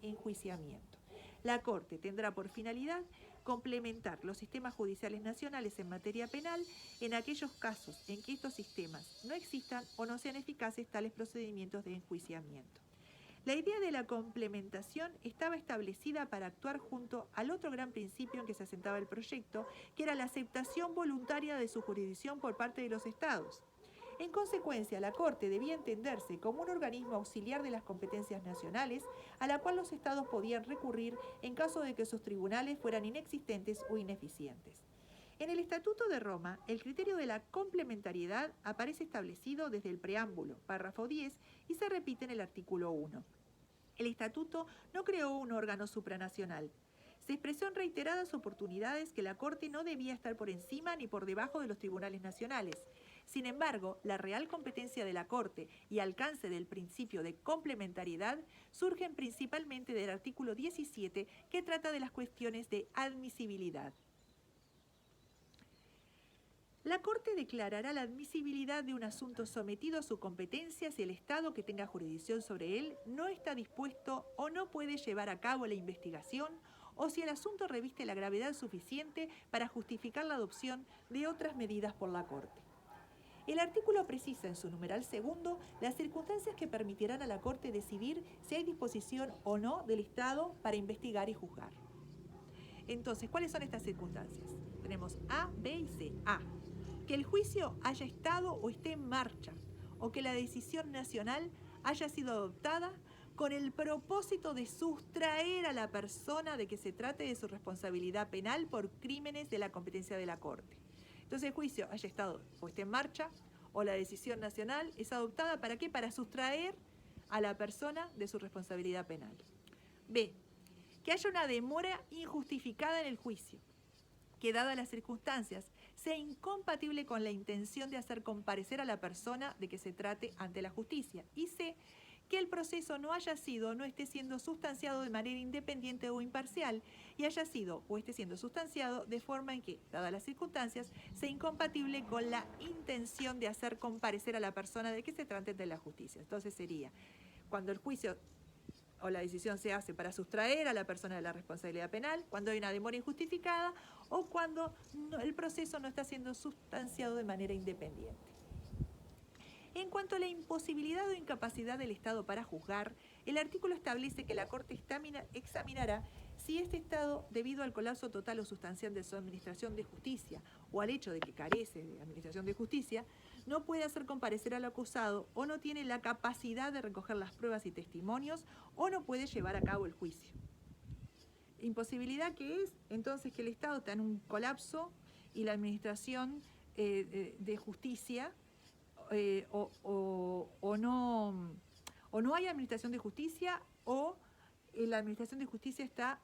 enjuiciamiento. La Corte tendrá por finalidad complementar los sistemas judiciales nacionales en materia penal en aquellos casos en que estos sistemas no existan o no sean eficaces tales procedimientos de enjuiciamiento. La idea de la complementación estaba establecida para actuar junto al otro gran principio en que se asentaba el proyecto, que era la aceptación voluntaria de su jurisdicción por parte de los estados. En consecuencia, la Corte debía entenderse como un organismo auxiliar de las competencias nacionales a la cual los estados podían recurrir en caso de que sus tribunales fueran inexistentes o ineficientes. En el Estatuto de Roma, el criterio de la complementariedad aparece establecido desde el preámbulo, párrafo 10, y se repite en el artículo 1. El Estatuto no creó un órgano supranacional. Se expresó en reiteradas oportunidades que la Corte no debía estar por encima ni por debajo de los tribunales nacionales. Sin embargo, la real competencia de la Corte y alcance del principio de complementariedad surgen principalmente del artículo 17, que trata de las cuestiones de admisibilidad. La Corte declarará la admisibilidad de un asunto sometido a su competencia si el Estado que tenga jurisdicción sobre él no está dispuesto o no puede llevar a cabo la investigación, o si el asunto reviste la gravedad suficiente para justificar la adopción de otras medidas por la Corte. El artículo precisa en su numeral segundo las circunstancias que permitirán a la Corte decidir si hay disposición o no del Estado para investigar y juzgar. Entonces, ¿cuáles son estas circunstancias? Tenemos A, B y C. A, que el juicio haya estado o esté en marcha, o que la decisión nacional haya sido adoptada con el propósito de sustraer a la persona de que se trate de su responsabilidad penal por crímenes de la competencia de la Corte. Entonces el juicio haya estado o esté en marcha, o la decisión nacional es adoptada, ¿para qué? Para sustraer a la persona de su responsabilidad penal. B, que haya una demora injustificada en el juicio, que dadas las circunstancias sea incompatible con la intención de hacer comparecer a la persona de que se trate ante la justicia. Y C, que el proceso no haya sido o no esté siendo sustanciado de manera independiente o imparcial y haya sido o esté siendo sustanciado de forma en que, dadas las circunstancias, sea incompatible con la intención de hacer comparecer a la persona de que se trate ante la justicia. Entonces sería, cuando el juicio o la decisión se hace para sustraer a la persona de la responsabilidad penal, cuando hay una demora injustificada o cuando el proceso no está siendo sustanciado de manera independiente. En cuanto a la imposibilidad o incapacidad del Estado para juzgar, el artículo establece que la Corte examinará si este Estado, debido al colapso total o sustancial de su administración de justicia o al hecho de que carece de administración de justicia, no puede hacer comparecer al acusado o no tiene la capacidad de recoger las pruebas y testimonios o no puede llevar a cabo el juicio. Imposibilidad que es entonces que el Estado está en un colapso y la administración de justicia o no hay administración de justicia o la administración de justicia está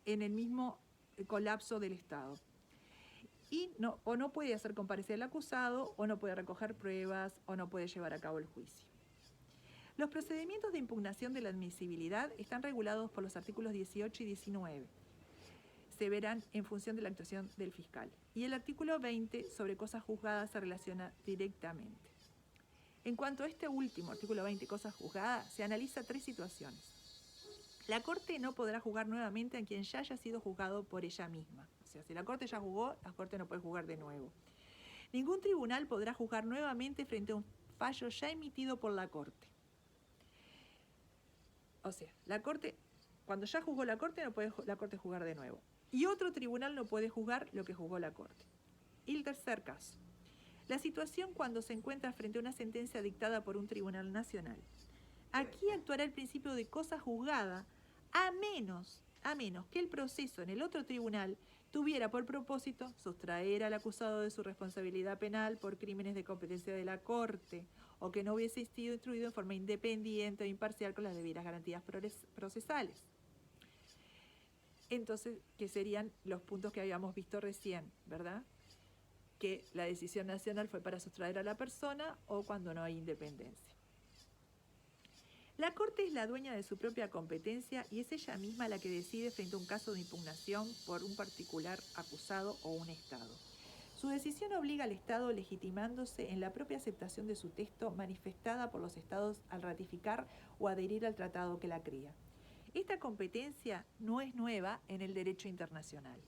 en el mismo colapso del Estado. Y o no puede hacer comparecer al acusado, o no puede recoger pruebas, o no puede llevar a cabo el juicio. Los procedimientos de impugnación de la admisibilidad están regulados por los artículos 18 y 19. Se verán en función de la actuación del fiscal. Y el artículo 20 sobre cosas juzgadas se relaciona directamente. En cuanto a este último, artículo 20, cosas juzgadas, se analiza tres situaciones. La Corte no podrá juzgar nuevamente a quien ya haya sido juzgado por ella misma. O sea, si la Corte ya juzgó, la Corte no puede juzgar de nuevo. Ningún tribunal podrá juzgar nuevamente frente a un fallo ya emitido por la Corte. O sea, la Corte cuando ya juzgó la Corte, no puede la Corte juzgar de nuevo. Y otro tribunal no puede juzgar lo que juzgó la Corte. Y el tercer caso, la situación cuando se encuentra frente a una sentencia dictada por un tribunal nacional. Aquí actuará el principio de cosa juzgada, a menos que el proceso en el otro tribunal tuviera por propósito sustraer al acusado de su responsabilidad penal por crímenes de competencia de la Corte, o que no hubiese sido instruido en forma independiente o imparcial con las debidas garantías procesales. Entonces, que serían los puntos que habíamos visto recién, ¿verdad? Que la decisión nacional fue para sustraer a la persona o cuando no hay independencia. La Corte es la dueña de su propia competencia y es ella misma la que decide frente a un caso de impugnación por un particular acusado o un Estado. Su decisión obliga al Estado legitimándose en la propia aceptación de su texto manifestada por los Estados al ratificar o adherir al tratado que la cría. Esta competencia no es nueva en el derecho internacional,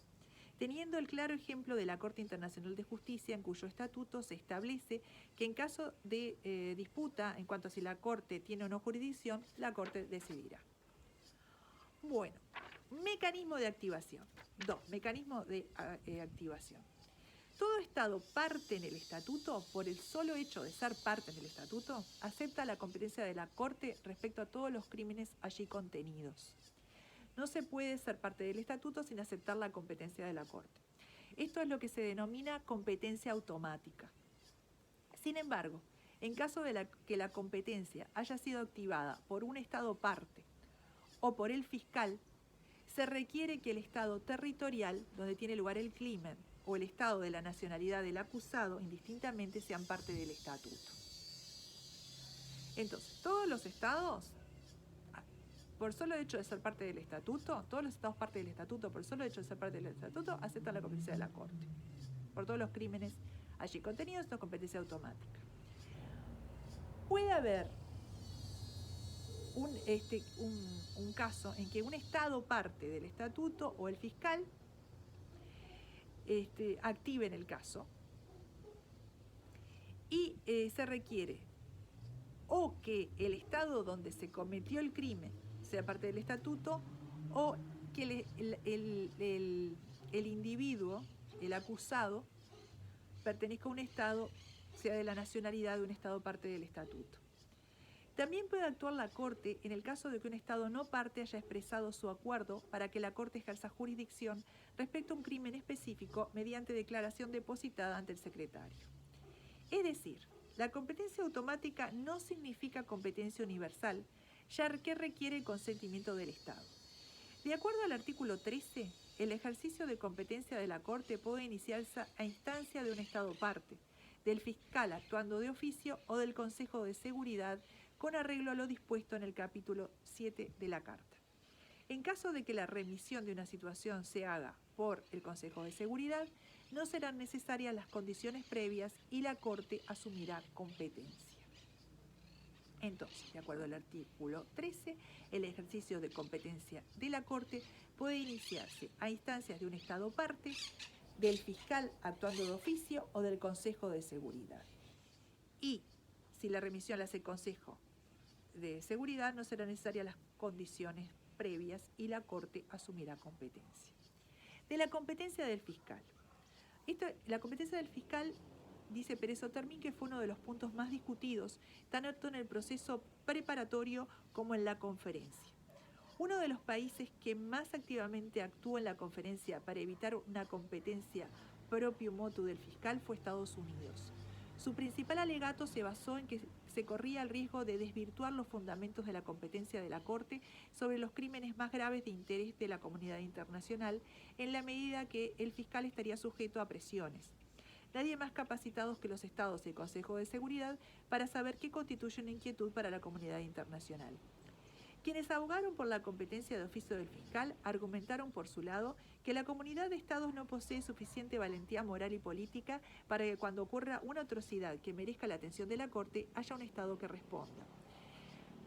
teniendo el claro ejemplo de la Corte Internacional de Justicia, en cuyo estatuto se establece que en caso de disputa, en cuanto a si la Corte tiene o no jurisdicción, la Corte decidirá. Bueno, mecanismo de activación. 2. Mecanismo de activación. Todo Estado parte en el estatuto, por el solo hecho de ser parte en el estatuto, acepta la competencia de la Corte respecto a todos los crímenes allí contenidos. No se puede ser parte del estatuto sin aceptar la competencia de la Corte. Esto es lo que se denomina competencia automática. Sin embargo, en caso de que la competencia haya sido activada por un Estado parte o por el fiscal, se requiere que el Estado territorial, donde tiene lugar el crimen, o el Estado de la nacionalidad del acusado, indistintamente, sean parte del estatuto. Entonces, todos los Estados, por solo hecho de ser parte del estatuto, todos los Estados parte del estatuto, por solo hecho de ser parte del estatuto, aceptan la competencia de la Corte. Por todos los crímenes allí contenidos, esto es competencia automática. Puede haber un caso en que un Estado parte del estatuto o el fiscal activen el caso y se requiere o que el Estado donde se cometió el crimen sea parte del estatuto o que el individuo, el acusado, pertenezca a un Estado, sea de la nacionalidad de un Estado parte del estatuto. También puede actuar la Corte en el caso de que un Estado no parte haya expresado su acuerdo para que la Corte ejerza jurisdicción respecto a un crimen específico mediante declaración depositada ante el secretario. Es decir, la competencia automática no significa competencia universal, ya que requiere el consentimiento del Estado. De acuerdo al artículo 13, el ejercicio de competencia de la Corte puede iniciarse a instancia de un Estado parte, del fiscal actuando de oficio o del Consejo de Seguridad, con arreglo a lo dispuesto en el capítulo 7 de la Carta. En caso de que la remisión de una situación se haga por el Consejo de Seguridad, no serán necesarias las condiciones previas y la Corte asumirá competencia. Entonces, de acuerdo al artículo 13, el ejercicio de competencia de la Corte puede iniciarse a instancias de un Estado parte, del fiscal actuando de oficio o del Consejo de Seguridad. Y si la remisión la hace el Consejo de Seguridad, no serán necesarias las condiciones previas y la Corte asumirá competencia. De la competencia del fiscal. La competencia del fiscal, dice Pérez Otermin, que fue uno de los puntos más discutidos, tanto en el proceso preparatorio como en la conferencia. Uno de los países que más activamente actuó en la conferencia para evitar una competencia propio motu del fiscal fue Estados Unidos. Su principal alegato se basó en que se corría el riesgo de desvirtuar los fundamentos de la competencia de la Corte sobre los crímenes más graves de interés de la comunidad internacional, en la medida que el fiscal estaría sujeto a presiones. Nadie más capacitados que los Estados y el Consejo de Seguridad para saber qué constituye una inquietud para la comunidad internacional. Quienes abogaron por la competencia de oficio del fiscal argumentaron por su lado que la comunidad de estados no posee suficiente valentía moral y política para que cuando ocurra una atrocidad que merezca la atención de la Corte haya un Estado que responda.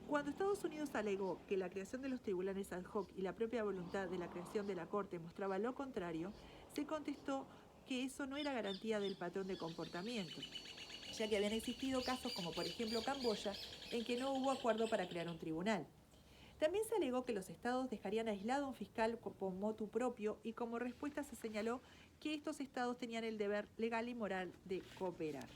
Cuando Estados Unidos alegó que la creación de los tribunales ad hoc y la propia voluntad de la creación de la Corte mostraba lo contrario, se contestó que eso no era garantía del patrón de comportamiento, ya que habían existido casos como por ejemplo Camboya, en que no hubo acuerdo para crear un tribunal. También se alegó que los estados dejarían aislado a un fiscal con motu propio y como respuesta se señaló que estos estados tenían el deber legal y moral de cooperar.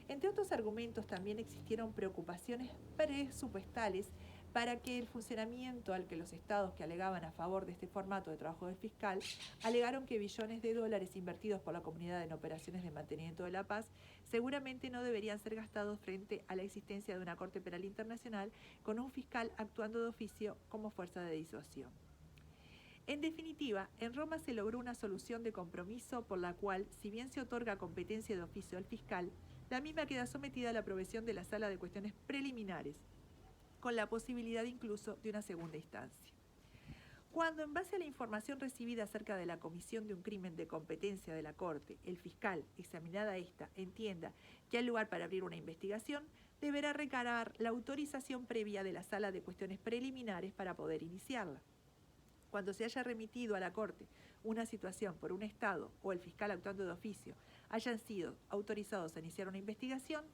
Entre otros argumentos también existieron preocupaciones presupuestales para que el funcionamiento al que los estados que alegaban a favor de este formato de trabajo del fiscal alegaron que billones de dólares invertidos por la comunidad en operaciones de mantenimiento de la paz seguramente no deberían ser gastados frente a la existencia de una Corte Penal Internacional con un fiscal actuando de oficio como fuerza de disuasión. En definitiva, en Roma se logró una solución de compromiso por la cual, si bien se otorga competencia de oficio al fiscal, la misma queda sometida a la aprobación de la Sala de Cuestiones Preliminares, con la posibilidad incluso de una segunda instancia. Cuando, en base a la información recibida acerca de la comisión de un crimen de competencia de la Corte, el fiscal, examinada esta, entienda que hay lugar para abrir una investigación, deberá recabar la autorización previa de la Sala de Cuestiones Preliminares para poder iniciarla. Cuando se haya remitido a la Corte una situación por un Estado o el fiscal actuando de oficio hayan sido autorizados a iniciar una investigación,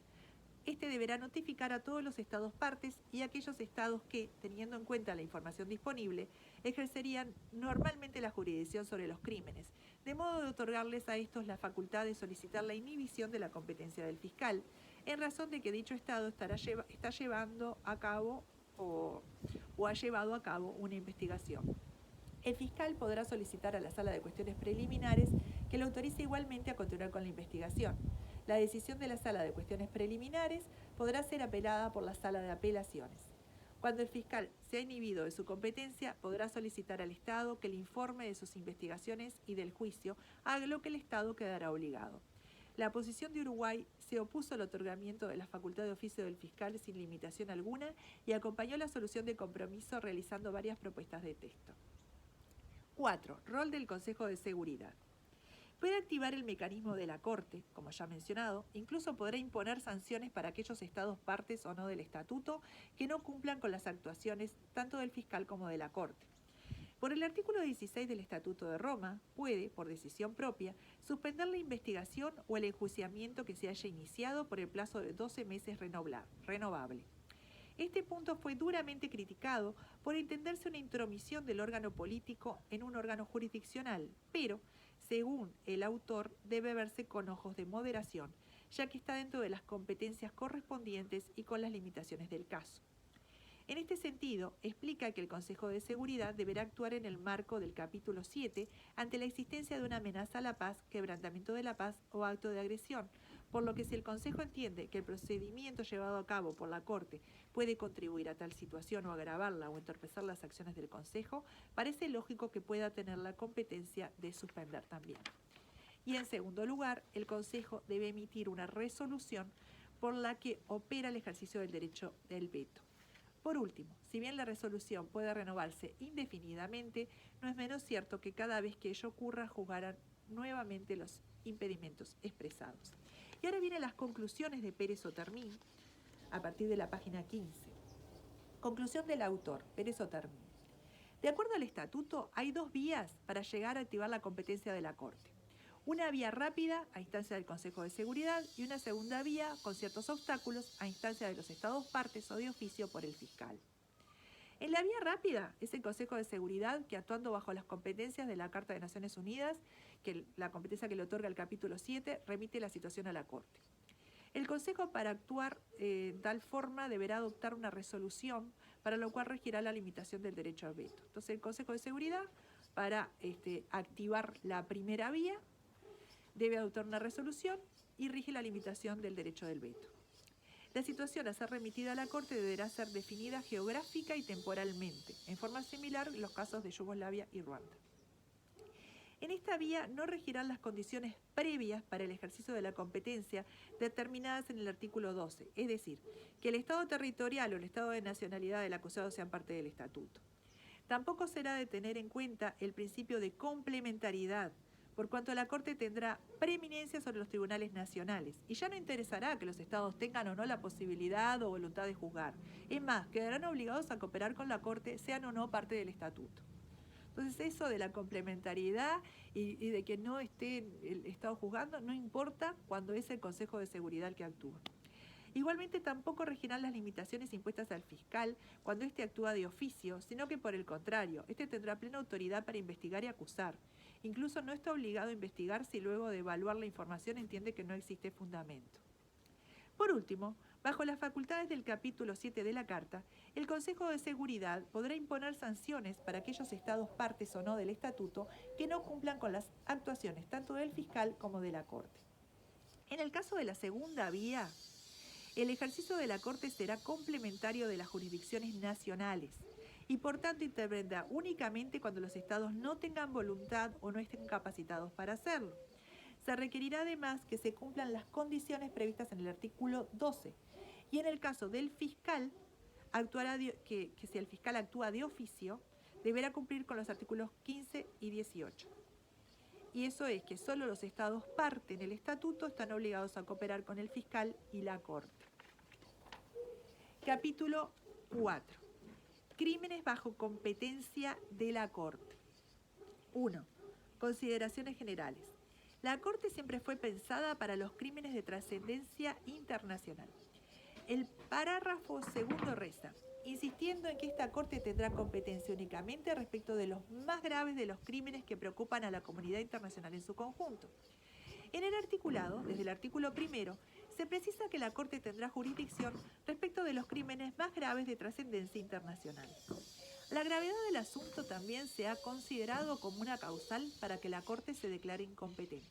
este deberá notificar a todos los estados partes y aquellos estados que, teniendo en cuenta la información disponible, ejercerían normalmente la jurisdicción sobre los crímenes, de modo de otorgarles a estos la facultad de solicitar la inhibición de la competencia del fiscal, en razón de que dicho estado está llevando a cabo o ha llevado a cabo una investigación. El fiscal podrá solicitar a la Sala de Cuestiones Preliminares que lo autorice igualmente a continuar con la investigación. La decisión de la Sala de Cuestiones Preliminares podrá ser apelada por la Sala de Apelaciones. Cuando el fiscal sea inhibido de su competencia, podrá solicitar al Estado que le informe de sus investigaciones y del juicio, a lo que el Estado quedará obligado. La posición de Uruguay se opuso al otorgamiento de la facultad de oficio del fiscal sin limitación alguna y acompañó la solución de compromiso realizando varias propuestas de texto. 4. Rol del Consejo de Seguridad. Puede activar el mecanismo de la Corte, como ya mencionado, incluso podrá imponer sanciones para aquellos estados partes o no del estatuto que no cumplan con las actuaciones tanto del fiscal como de la Corte. Por el artículo 16 del Estatuto de Roma, puede, por decisión propia, suspender la investigación o el enjuiciamiento que se haya iniciado por el plazo de 12 meses renovable. Este punto fue duramente criticado por entenderse una intromisión del órgano político en un órgano jurisdiccional, pero, según el autor, debe verse con ojos de moderación, ya que está dentro de las competencias correspondientes y con las limitaciones del caso. En este sentido, explica que el Consejo de Seguridad deberá actuar en el marco del capítulo 7 ante la existencia de una amenaza a la paz, quebrantamiento de la paz o acto de agresión, por lo que si el Consejo entiende que el procedimiento llevado a cabo por la Corte puede contribuir a tal situación o agravarla o entorpecer las acciones del Consejo, parece lógico que pueda tener la competencia de suspender también. Y en segundo lugar, el Consejo debe emitir una resolución por la que opera el ejercicio del derecho del veto. Por último, si bien la resolución puede renovarse indefinidamente, no es menos cierto que cada vez que ello ocurra juzgarán nuevamente los impedimentos expresados. Y ahora vienen las conclusiones de Pérez Otermin a partir de la página 15. Conclusión del autor, Pérez Otermin. De acuerdo al estatuto, hay dos vías para llegar a activar la competencia de la Corte. Una vía rápida a instancia del Consejo de Seguridad y una segunda vía con ciertos obstáculos a instancia de los estados partes o de oficio por el fiscal. En la vía rápida es el Consejo de Seguridad que, actuando bajo las competencias de la Carta de Naciones Unidas, que la competencia que le otorga el capítulo 7, remite la situación a la Corte. El Consejo, para actuar de tal forma, deberá adoptar una resolución para lo cual regirá la limitación del derecho al veto. Entonces, el Consejo de Seguridad, para activar la primera vía, debe adoptar una resolución y rige la limitación del derecho del veto. La situación a ser remitida a la Corte deberá ser definida geográfica y temporalmente, en forma similar en los casos de Yugoslavia y Ruanda. En esta vía no regirán las condiciones previas para el ejercicio de la competencia determinadas en el artículo 12, es decir, que el Estado territorial o el Estado de nacionalidad del acusado sean parte del estatuto. Tampoco será de tener en cuenta el principio de complementariedad, por cuanto la Corte tendrá preeminencia sobre los tribunales nacionales, y ya no interesará que los estados tengan o no la posibilidad o voluntad de juzgar. Es más, quedarán obligados a cooperar con la Corte, sean o no parte del estatuto. Entonces, eso de la complementariedad y de que no esté el Estado juzgando, no importa cuando es el Consejo de Seguridad el que actúa. Igualmente tampoco regirán las limitaciones impuestas al fiscal cuando éste actúa de oficio, sino que por el contrario, éste tendrá plena autoridad para investigar y acusar. Incluso no está obligado a investigar si luego de evaluar la información entiende que no existe fundamento. Por último, bajo las facultades del capítulo 7 de la Carta, el Consejo de Seguridad podrá imponer sanciones para aquellos estados partes o no del Estatuto que no cumplan con las actuaciones tanto del fiscal como de la Corte. En el caso de la segunda vía, el ejercicio de la Corte será complementario de las jurisdicciones nacionales y por tanto intervendrá únicamente cuando los estados no tengan voluntad o no estén capacitados para hacerlo. Se requerirá además que se cumplan las condiciones previstas en el artículo 12 y en el caso del fiscal, que si el fiscal actúa de oficio, deberá cumplir con los artículos 15 y 18. Y eso es que solo los estados parte en el estatuto están obligados a cooperar con el fiscal y la Corte. Capítulo 4. Crímenes bajo competencia de la Corte. 1. Consideraciones generales. La Corte siempre fue pensada para los crímenes de trascendencia internacional. El parágrafo segundo reza, insistiendo en que esta Corte tendrá competencia únicamente respecto de los más graves de los crímenes que preocupan a la comunidad internacional en su conjunto. En el articulado, desde el artículo primero, se precisa que la Corte tendrá jurisdicción respecto de los crímenes más graves de trascendencia internacional. La gravedad del asunto también se ha considerado como una causal para que la Corte se declare incompetente.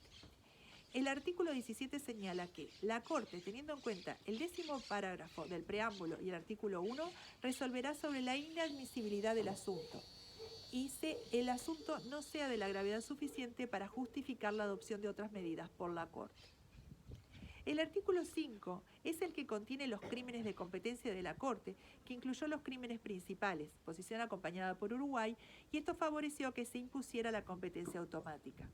El artículo 17 señala que la Corte, teniendo en cuenta el 10º párrafo del preámbulo y el artículo 1, resolverá sobre la inadmisibilidad del asunto y el asunto no sea de la gravedad suficiente para justificar la adopción de otras medidas por la Corte. El artículo 5 es el que contiene los crímenes de competencia de la Corte, que incluyó los crímenes principales, posición acompañada por Uruguay, y esto favoreció que se impusiera la competencia automática.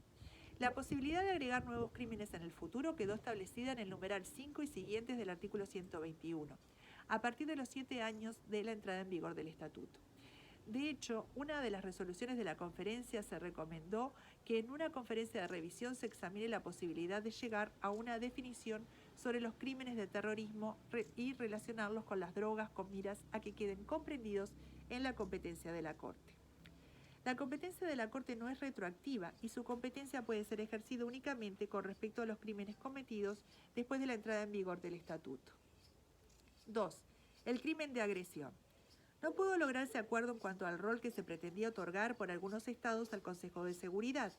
La posibilidad de agregar nuevos crímenes en el futuro quedó establecida en el numeral 5 y siguientes del artículo 121, a partir de los 7 años de la entrada en vigor del Estatuto. De hecho, una de las resoluciones de la conferencia se recomendó que en una conferencia de revisión se examine la posibilidad de llegar a una definición sobre los crímenes de terrorismo y relacionarlos con las drogas con miras a que queden comprendidos en la competencia de la Corte. La competencia de la Corte no es retroactiva y su competencia puede ser ejercida únicamente con respecto a los crímenes cometidos después de la entrada en vigor del Estatuto. 2. El crimen de agresión. No pudo lograrse acuerdo en cuanto al rol que se pretendía otorgar por algunos estados al Consejo de Seguridad.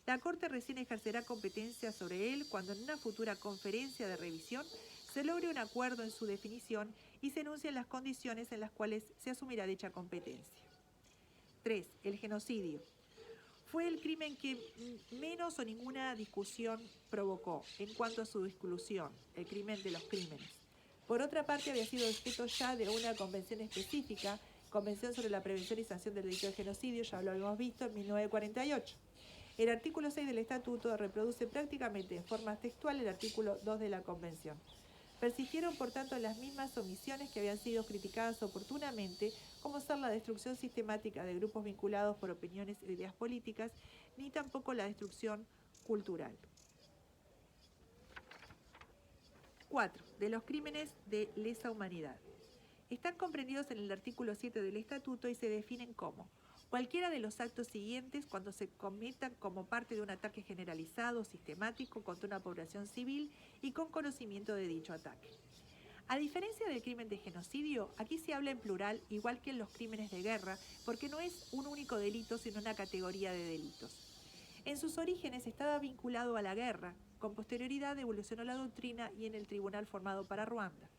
La Corte recién ejercerá competencia sobre él cuando en una futura conferencia de revisión se logre un acuerdo en su definición y se enuncien las condiciones en las cuales se asumirá dicha competencia. 3. El genocidio. Fue el crimen que menos o ninguna discusión provocó en cuanto a su exclusión, el crimen de los crímenes. Por otra parte, había sido objeto ya de una convención específica, Convención sobre la Prevención y Sanción del Delito de Genocidio, ya lo habíamos visto en 1948. El artículo 6 del Estatuto reproduce prácticamente en forma textual el artículo 2 de la Convención. Persistieron, por tanto, las mismas omisiones que habían sido criticadas oportunamente, como ser la destrucción sistemática de grupos vinculados por opiniones e ideas políticas, ni tampoco la destrucción cultural. 4. De los crímenes de lesa humanidad. Están comprendidos en el artículo 7 del Estatuto y se definen como cualquiera de los actos siguientes cuando se cometan como parte de un ataque generalizado o sistemático contra una población civil y con conocimiento de dicho ataque. A diferencia del crimen de genocidio, aquí se habla en plural, igual que en los crímenes de guerra, porque no es un único delito, sino una categoría de delitos. En sus orígenes estaba vinculado a la guerra, con posterioridad evolucionó la doctrina y en el tribunal formado para Ruanda.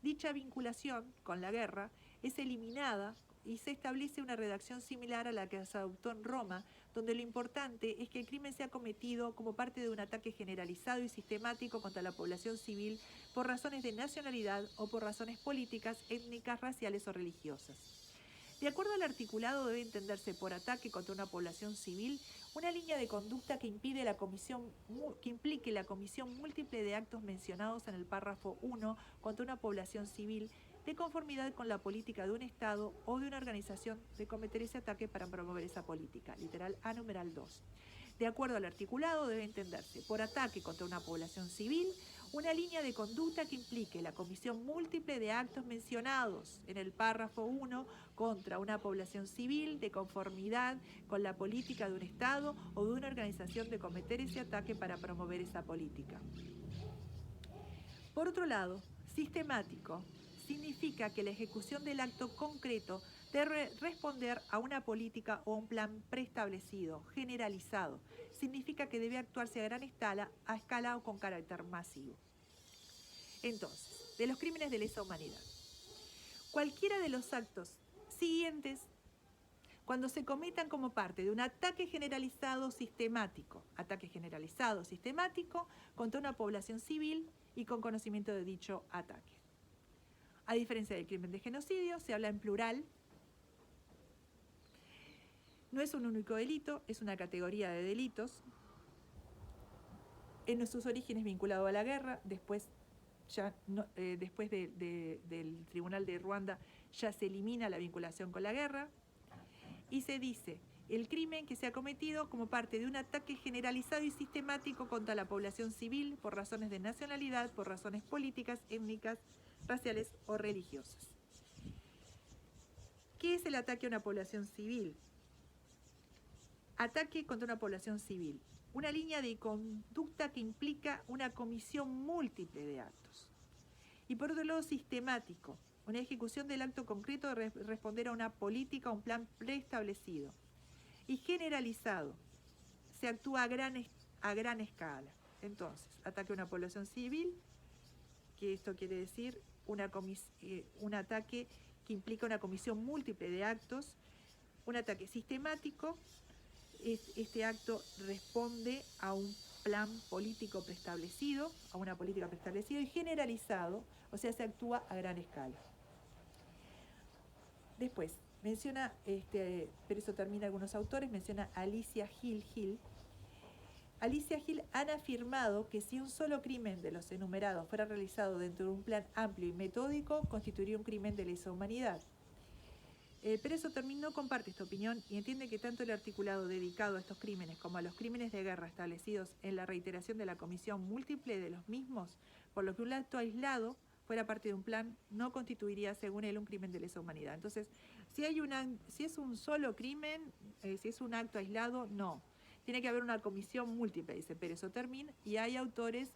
Dicha vinculación con la guerra es eliminada y se establece una redacción similar a la que se adoptó en Roma, donde lo importante es que el crimen sea cometido como parte de un ataque generalizado y sistemático contra la población civil por razones de nacionalidad o por razones políticas, étnicas, raciales o religiosas. De acuerdo al articulado, debe entenderse por ataque contra una población civil una línea de conducta que implique la comisión múltiple de actos mencionados en el párrafo 1 contra una población civil de conformidad con la política de un Estado o de una organización de cometer ese ataque para promover esa política, literal A numeral 2. De acuerdo al articulado, debe entenderse por ataque contra una población civil Una línea de conducta que implique la comisión múltiple de actos mencionados en el párrafo 1 contra una población civil de conformidad con la política de un Estado o de una organización de cometer ese ataque para promover esa política. Por otro lado, sistemático significa que la ejecución del acto concreto debe responder a una política o un plan preestablecido, generalizado. Significa que debe actuarse a gran escala o con carácter masivo. Entonces, de los crímenes de lesa humanidad. Cualquiera de los actos siguientes, cuando se cometan como parte de un ataque generalizado sistemático contra una población civil y con conocimiento de dicho ataque. A diferencia del crimen de genocidio, se habla en plural. No es un único delito, es una categoría de delitos. En sus orígenes vinculado a la guerra, después del Tribunal de Ruanda ya se elimina la vinculación con la guerra y se dice el crimen que se ha cometido como parte de un ataque generalizado y sistemático contra la población civil por razones de nacionalidad, por razones políticas, étnicas, raciales o religiosas. ¿Qué es el ataque a una población civil? Ataque contra una población civil. Una línea de conducta que implica una comisión múltiple de actos. Y por otro lado, sistemático. Una ejecución del acto concreto de responder a una política o un plan preestablecido. Y generalizado. Se actúa a gran escala. Entonces, ataque a una población civil, que esto quiere decir un ataque que implica una comisión múltiple de actos, un ataque sistemático. Este acto responde a un plan político preestablecido, a una política preestablecida y generalizado, o sea, se actúa a gran escala. Después, menciona, pero eso termina algunos autores, menciona Alicia Hill. Alicia Hill han afirmado que si un solo crimen de los enumerados fuera realizado dentro de un plan amplio y metódico, constituiría un crimen de lesa humanidad. Pero eso no comparte esta opinión y entiende que tanto el articulado dedicado a estos crímenes como a los crímenes de guerra establecidos en la reiteración de la comisión múltiple de los mismos, por lo que un acto aislado fuera parte de un plan, no constituiría, según él, un crimen de lesa humanidad. Entonces, si es un solo crimen, si es un acto aislado, no. Tiene que haber una comisión múltiple, dice Pérez Otermin, y hay autores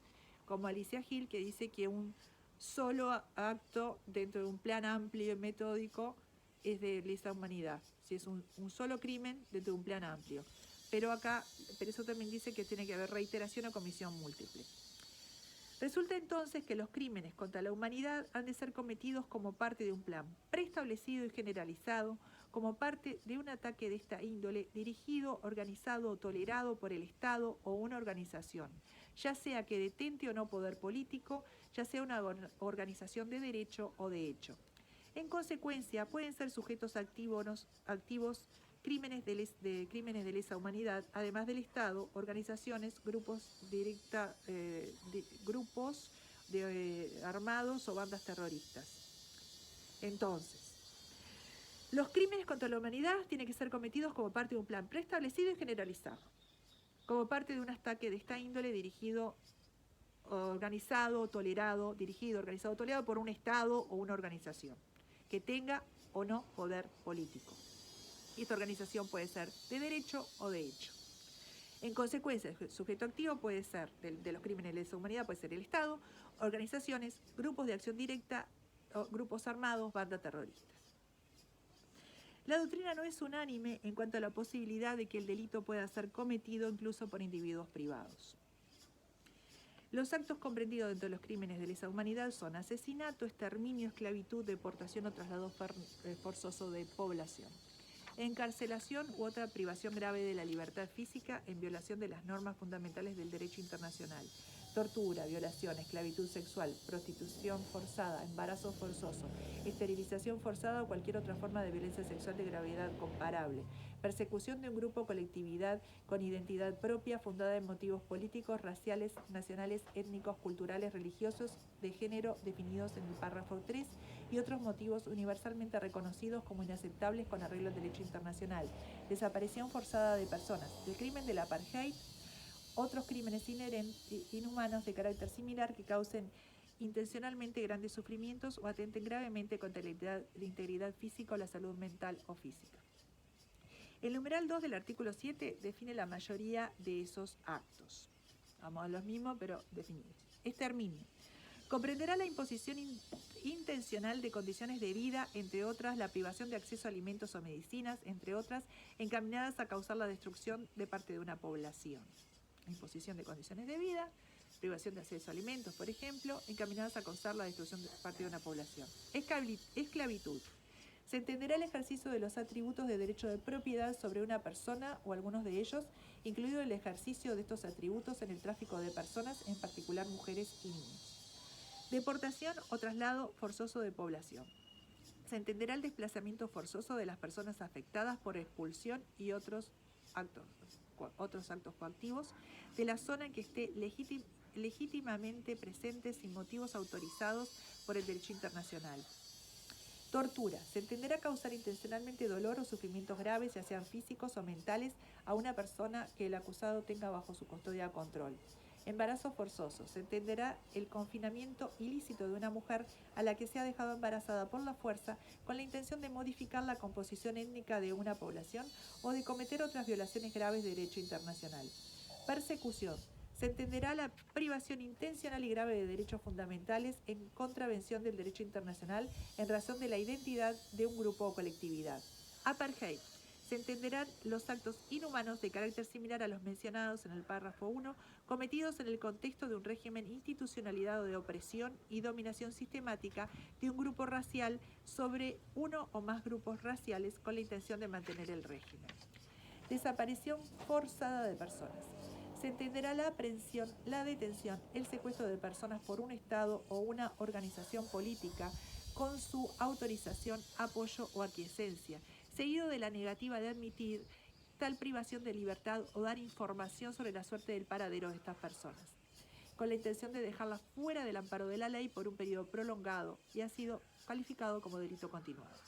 como Alicia Hill que dice que un solo acto dentro de un plan amplio y metódico es de lesa humanidad, si es un solo crimen dentro de un plan amplio. Pero acá Pérez Otermin dice que tiene que haber reiteración o comisión múltiple. Resulta entonces que los crímenes contra la humanidad han de ser cometidos como parte de un plan preestablecido y generalizado, como parte de un ataque de esta índole dirigido, organizado o tolerado por el Estado o una organización, ya sea que detente o no poder político, ya sea una organización de derecho o de hecho. En consecuencia, pueden ser sujetos activos crímenes de lesa humanidad, además del Estado, organizaciones, grupos armados o bandas terroristas. Entonces, los crímenes contra la humanidad tienen que ser cometidos como parte de un plan preestablecido y generalizado, como parte de un ataque de esta índole organizado, tolerado por un Estado o una organización que tenga o no poder político. Y esta organización puede ser de derecho o de hecho. En consecuencia, el sujeto activo puede ser, de los crímenes de lesa humanidad, puede ser el Estado, organizaciones, grupos de acción directa, grupos armados, bandas terroristas. La doctrina no es unánime en cuanto a la posibilidad de que el delito pueda ser cometido incluso por individuos privados. Los actos comprendidos dentro de los crímenes de lesa humanidad son asesinato, exterminio, esclavitud, deportación o traslado forzoso de población, encarcelación u otra privación grave de la libertad física en violación de las normas fundamentales del derecho internacional, tortura, violación, esclavitud sexual, prostitución forzada, embarazo forzoso, esterilización forzada o cualquier otra forma de violencia sexual de gravedad comparable, persecución de un grupo o colectividad con identidad propia fundada en motivos políticos, raciales, nacionales, étnicos, culturales, religiosos, de género definidos en el párrafo 3 y otros motivos universalmente reconocidos como inaceptables con arreglo al derecho internacional, desaparición forzada de personas, el crimen del apartheid otros crímenes inhumanos de carácter similar que causen intencionalmente grandes sufrimientos o atenten gravemente contra la integridad física o la salud mental o física. El numeral 2 del artículo 7 define la mayoría de esos actos. Vamos a los mismos, pero definidos. Exterminio. Comprenderá la imposición intencional de condiciones de vida, entre otras, la privación de acceso a alimentos o medicinas, entre otras, encaminadas a causar la destrucción de parte de una población. Imposición de condiciones de vida, privación de acceso a alimentos, por ejemplo, encaminadas a causar la destrucción de parte de una población. Esclavitud. Se entenderá el ejercicio de los atributos de derecho de propiedad sobre una persona o algunos de ellos, incluido el ejercicio de estos atributos en el tráfico de personas, en particular mujeres y niños. Deportación o traslado forzoso de población. Se entenderá el desplazamiento forzoso de las personas afectadas por expulsión y otros actos coactivos de la zona en que esté legítimamente presente sin motivos autorizados por el derecho internacional. Tortura. Se entenderá causar intencionalmente dolor o sufrimientos graves, ya sean físicos o mentales, a una persona que el acusado tenga bajo su custodia o control. Embarazo forzoso. Se entenderá el confinamiento ilícito de una mujer a la que se ha dejado embarazada por la fuerza con la intención de modificar la composición étnica de una población o de cometer otras violaciones graves de derecho internacional. Persecución. Se entenderá la privación intencional y grave de derechos fundamentales en contravención del derecho internacional en razón de la identidad de un grupo o colectividad. Apartheid. Se entenderán los actos inhumanos de carácter similar a los mencionados en el párrafo 1, cometidos en el contexto de un régimen institucionalizado de opresión y dominación sistemática de un grupo racial sobre uno o más grupos raciales con la intención de mantener el régimen. Desaparición forzada de personas. Se entenderá la aprehensión, la detención, el secuestro de personas por un Estado o una organización política con su autorización, apoyo o aquiescencia, seguido de la negativa de admitir tal privación de libertad o dar información sobre la suerte del paradero de estas personas, con la intención de dejarlas fuera del amparo de la ley por un periodo prolongado y ha sido calificado como delito continuado.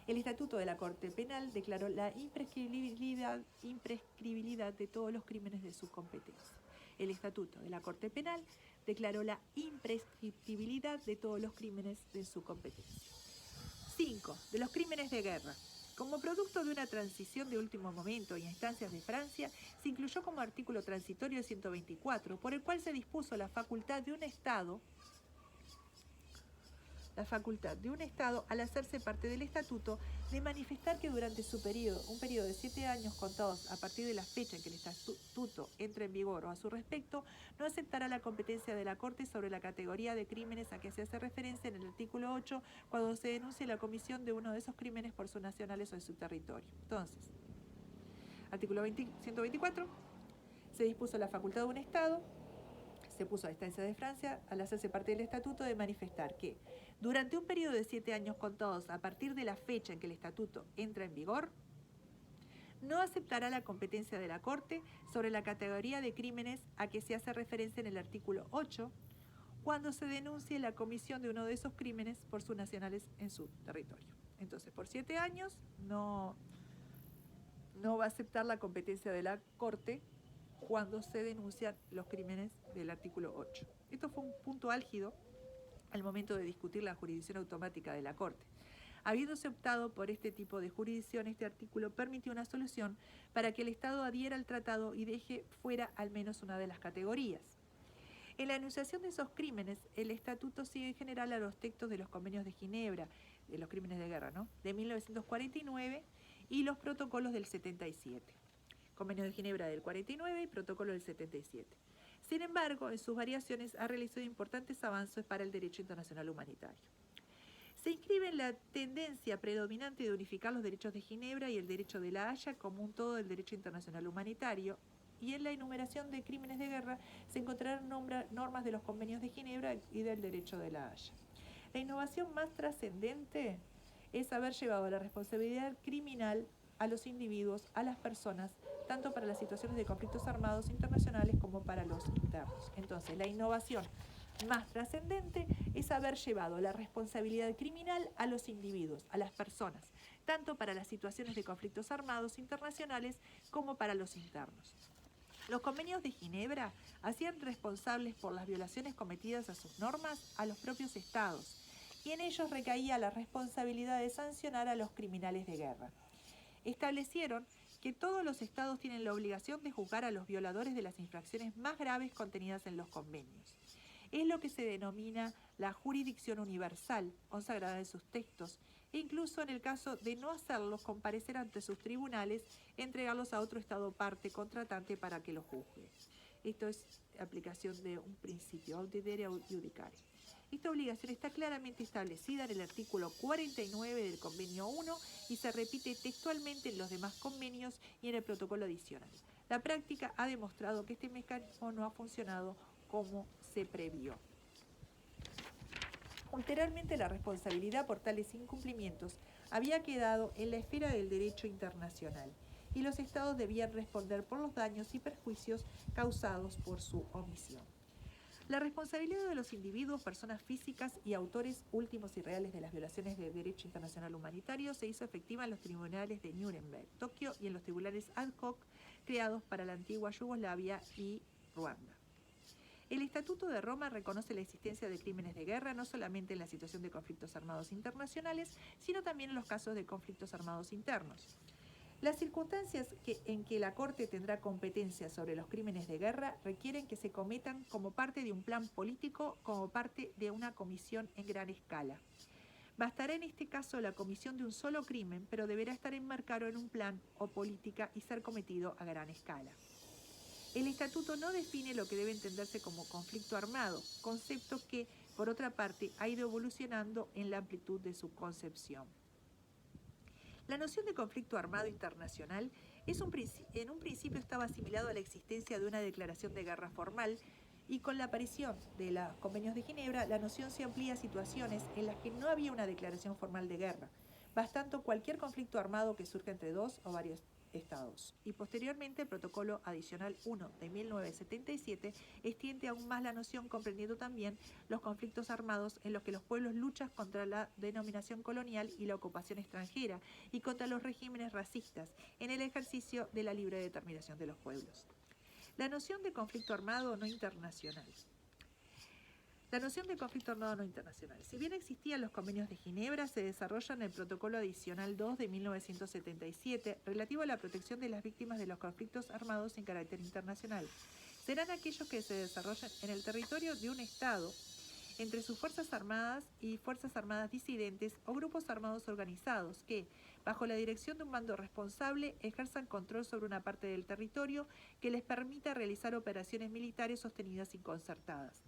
El Estatuto de la Corte Penal declaró la imprescriptibilidad de todos los crímenes de su competencia. El Estatuto de la Corte Penal declaró la imprescriptibilidad de todos los crímenes de su competencia. 5. De los crímenes de guerra. Como producto de una transición de último momento y a instancias de Francia, se incluyó como artículo transitorio 124, por el cual se dispuso la facultad de un Estado al hacerse parte del estatuto, de manifestar que durante su un periodo de 7 años contados a partir de la fecha en que el estatuto entre en vigor o a su respecto, no aceptará la competencia de la Corte sobre la categoría de crímenes a que se hace referencia en el artículo 8 cuando se denuncie la comisión de uno de esos crímenes por sus nacionales o en su territorio. Entonces, artículo 124, se dispuso la facultad de un Estado, se puso a instancia de Francia, al hacerse parte del estatuto, de manifestar que durante un periodo de 7 años contados a partir de la fecha en que el estatuto entra en vigor, no aceptará la competencia de la Corte sobre la categoría de crímenes a que se hace referencia en el artículo 8, cuando se denuncie la comisión de uno de esos crímenes por sus nacionales en su territorio. Entonces, por 7 años no va a aceptar la competencia de la Corte cuando se denuncian los crímenes del artículo 8. Esto fue un punto álgido al momento de discutir la jurisdicción automática de la Corte. Habiéndose optado por este tipo de jurisdicción, este artículo permitió una solución para que el Estado adhiera al tratado y deje fuera al menos una de las categorías. En la enunciación de esos crímenes, el Estatuto sigue en general a los textos de los convenios de Ginebra, de los crímenes de guerra, de 1949 y los protocolos del 77. Convenio de Ginebra del 49 y protocolo del 77. Sin embargo, en sus variaciones ha realizado importantes avances para el derecho internacional humanitario. Se inscribe en la tendencia predominante de unificar los derechos de Ginebra y el derecho de la Haya como un todo del derecho internacional humanitario, y en la enumeración de crímenes de guerra se encontrarán normas de los convenios de Ginebra y del derecho de la Haya. La innovación más trascendente es haber llevado la responsabilidad criminal a los individuos, a las personas, tanto para las situaciones de conflictos armados internacionales como para los internos. Entonces, la innovación más trascendente es haber llevado la responsabilidad criminal a los individuos, a las personas, tanto para las situaciones de conflictos armados internacionales como para los internos. Los convenios de Ginebra hacían responsables por las violaciones cometidas a sus normas a los propios estados, y en ellos recaía la responsabilidad de sancionar a los criminales de guerra. Establecieron que todos los estados tienen la obligación de juzgar a los violadores de las infracciones más graves contenidas en los convenios. Es lo que se denomina la jurisdicción universal, consagrada en sus textos, e incluso en el caso de no hacerlos comparecer ante sus tribunales, entregarlos a otro estado parte contratante para que los juzgue. Esto es aplicación de un principio, audidere iudicare. Esta obligación está claramente establecida en el artículo 49 del Convenio 1 y se repite textualmente en los demás convenios y en el protocolo adicional. La práctica ha demostrado que este mecanismo no ha funcionado como se previó. Ulteriormente, la responsabilidad por tales incumplimientos había quedado en la esfera del derecho internacional y los estados debían responder por los daños y perjuicios causados por su omisión. La responsabilidad de los individuos, personas físicas y autores últimos y reales de las violaciones del derecho internacional humanitario se hizo efectiva en los tribunales de Nuremberg, Tokio y en los tribunales ad hoc creados para la antigua Yugoslavia y Ruanda. El Estatuto de Roma reconoce la existencia de crímenes de guerra no solamente en la situación de conflictos armados internacionales, sino también en los casos de conflictos armados internos. Las circunstancias en que la Corte tendrá competencia sobre los crímenes de guerra requieren que se cometan como parte de un plan político, como parte de una comisión en gran escala. Bastará en este caso la comisión de un solo crimen, pero deberá estar enmarcado en un plan o política y ser cometido a gran escala. El Estatuto no define lo que debe entenderse como conflicto armado, concepto que, por otra parte, ha ido evolucionando en la amplitud de su concepción. La noción de conflicto armado internacional en un principio estaba asimilado a la existencia de una declaración de guerra formal y con la aparición de los convenios de Ginebra, la noción se amplía a situaciones en las que no había una declaración formal de guerra, bastando cualquier conflicto armado que surja entre dos o varios estados. Y posteriormente el Protocolo Adicional 1 de 1977 extiende aún más la noción, comprendiendo también los conflictos armados en los que los pueblos luchan contra la denominación colonial y la ocupación extranjera y contra los regímenes racistas en el ejercicio de la libre determinación de los pueblos. La noción de conflicto armado no internacional. La noción de conflicto armado no internacional. Si bien existían los convenios de Ginebra, se desarrolla en el Protocolo Adicional 2 de 1977, relativo a la protección de las víctimas de los conflictos armados en carácter internacional. Serán aquellos que se desarrollan en el territorio de un Estado, entre sus fuerzas armadas y fuerzas armadas disidentes o grupos armados organizados que, bajo la dirección de un mando responsable, ejerzan control sobre una parte del territorio que les permita realizar operaciones militares sostenidas y concertadas.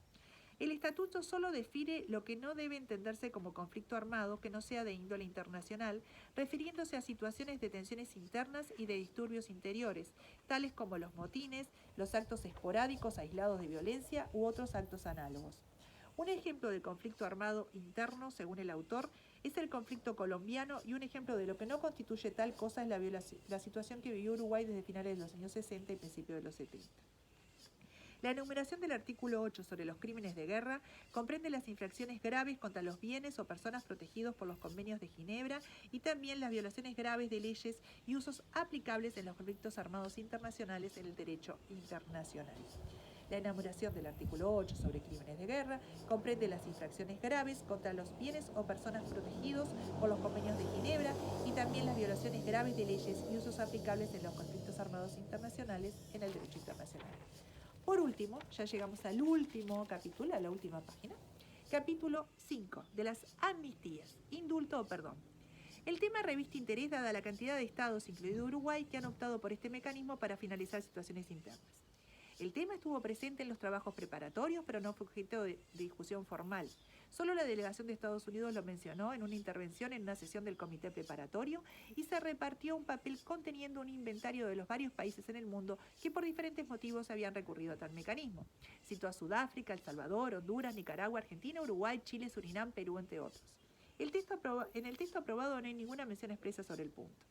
El Estatuto solo define lo que no debe entenderse como conflicto armado que no sea de índole internacional, refiriéndose a situaciones de tensiones internas y de disturbios interiores, tales como los motines, los actos esporádicos aislados de violencia u otros actos análogos. Un ejemplo de conflicto armado interno, según el autor, es el conflicto colombiano, y un ejemplo de lo que no constituye tal cosa es la situación que vivió Uruguay desde finales de los años 60 y principios de los 70. La enumeración del artículo 8 sobre los crímenes de guerra comprende las infracciones graves contra los bienes o personas protegidos por los convenios de Ginebra y también las violaciones graves de leyes y usos aplicables en los conflictos armados internacionales en el derecho internacional. La enumeración del artículo 8 sobre crímenes de guerra comprende las infracciones graves contra los bienes o personas protegidos por los convenios de Ginebra y también las violaciones graves de leyes y usos aplicables en los conflictos armados internacionales en el derecho internacional. Por último, ya llegamos al último capítulo, a la última página. Capítulo 5, de las amnistías, indulto o perdón. El tema reviste interés dada la cantidad de estados, incluido Uruguay, que han optado por este mecanismo para finalizar situaciones internas. El tema estuvo presente en los trabajos preparatorios, pero no fue objeto de discusión formal. Solo la delegación de Estados Unidos lo mencionó en una intervención en una sesión del comité preparatorio y se repartió un papel conteniendo un inventario de los varios países en el mundo que por diferentes motivos habían recurrido a tal mecanismo. Citó a Sudáfrica, El Salvador, Honduras, Nicaragua, Argentina, Uruguay, Chile, Surinam, Perú, entre otros. En el texto aprobado no hay ninguna mención expresa sobre el punto.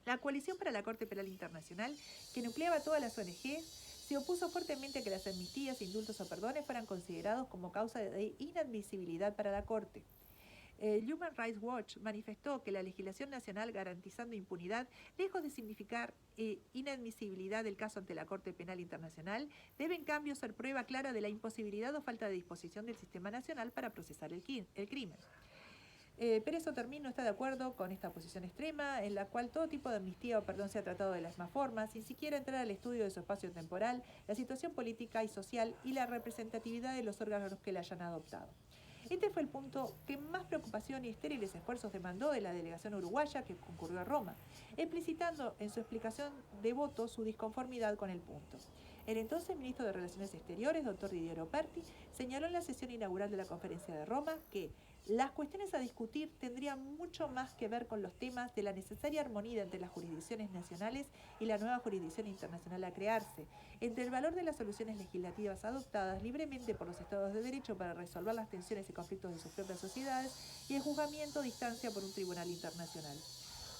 La Coalición para la Corte Penal Internacional, que nucleaba todas las ONG, se opuso fuertemente a que las amnistías, indultos o perdones fueran considerados como causa de inadmisibilidad para la Corte. Human Rights Watch manifestó que la legislación nacional garantizando impunidad, lejos de significar inadmisibilidad del caso ante la Corte Penal Internacional, debe en cambio ser prueba clara de la imposibilidad o falta de disposición del sistema nacional para procesar el crimen. Pérez Otermin no está de acuerdo con esta posición extrema, en la cual todo tipo de amnistía o perdón sea tratado de la misma forma, sin siquiera entrar al estudio de su espacio temporal, la situación política y social y la representatividad de los órganos que la hayan adoptado. Este fue el punto que más preocupación y estériles esfuerzos demandó de la delegación uruguaya que concurrió a Roma, explicitando en su explicación de voto su disconformidad con el punto. El entonces ministro de Relaciones Exteriores, doctor Didier Operti, señaló en la sesión inaugural de la Conferencia de Roma que las cuestiones a discutir tendrían mucho más que ver con los temas de la necesaria armonía entre las jurisdicciones nacionales y la nueva jurisdicción internacional a crearse, entre el valor de las soluciones legislativas adoptadas libremente por los Estados de Derecho para resolver las tensiones y conflictos de sus propias sociedades y el juzgamiento a distancia por un tribunal internacional.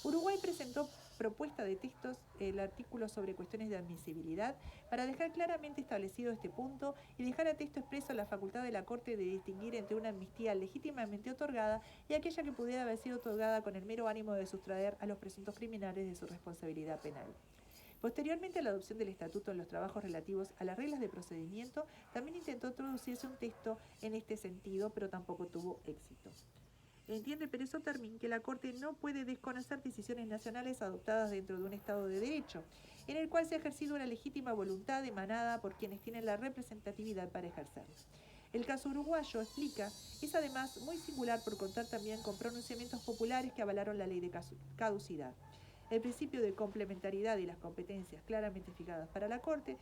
Uruguay presentó propuesta de textos el artículo sobre cuestiones de admisibilidad para dejar claramente establecido este punto y dejar a texto expreso la facultad de la Corte de distinguir entre una amnistía legítimamente otorgada y aquella que pudiera haber sido otorgada con el mero ánimo de sustraer a los presuntos criminales de su responsabilidad penal. Posteriormente a la adopción del estatuto en los trabajos relativos a las reglas de procedimiento, también intentó introducirse un texto en este sentido, pero tampoco tuvo éxito. Entiende Pérez Otermin que la Corte no puede desconocer decisiones nacionales adoptadas dentro de un Estado de Derecho, en el cual se ha ejercido una legítima voluntad emanada por quienes tienen la representatividad para ejercerla. El caso uruguayo, explica, es además muy singular por contar también con pronunciamientos populares que avalaron la ley de caducidad. El principio de complementariedad y las competencias claramente fijadas para la Corte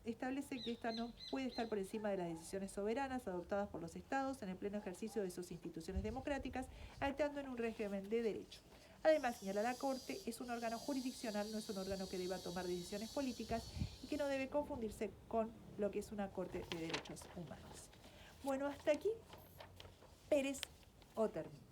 establece que esta no puede estar por encima de las decisiones soberanas adoptadas por los estados en el pleno ejercicio de sus instituciones democráticas, actuando en un régimen de derecho. Además, señala la Corte, es un órgano jurisdiccional, no es un órgano que deba tomar decisiones políticas y que no debe confundirse con lo que es una Corte de Derechos Humanos. Bueno, hasta aquí Pérez Otermin.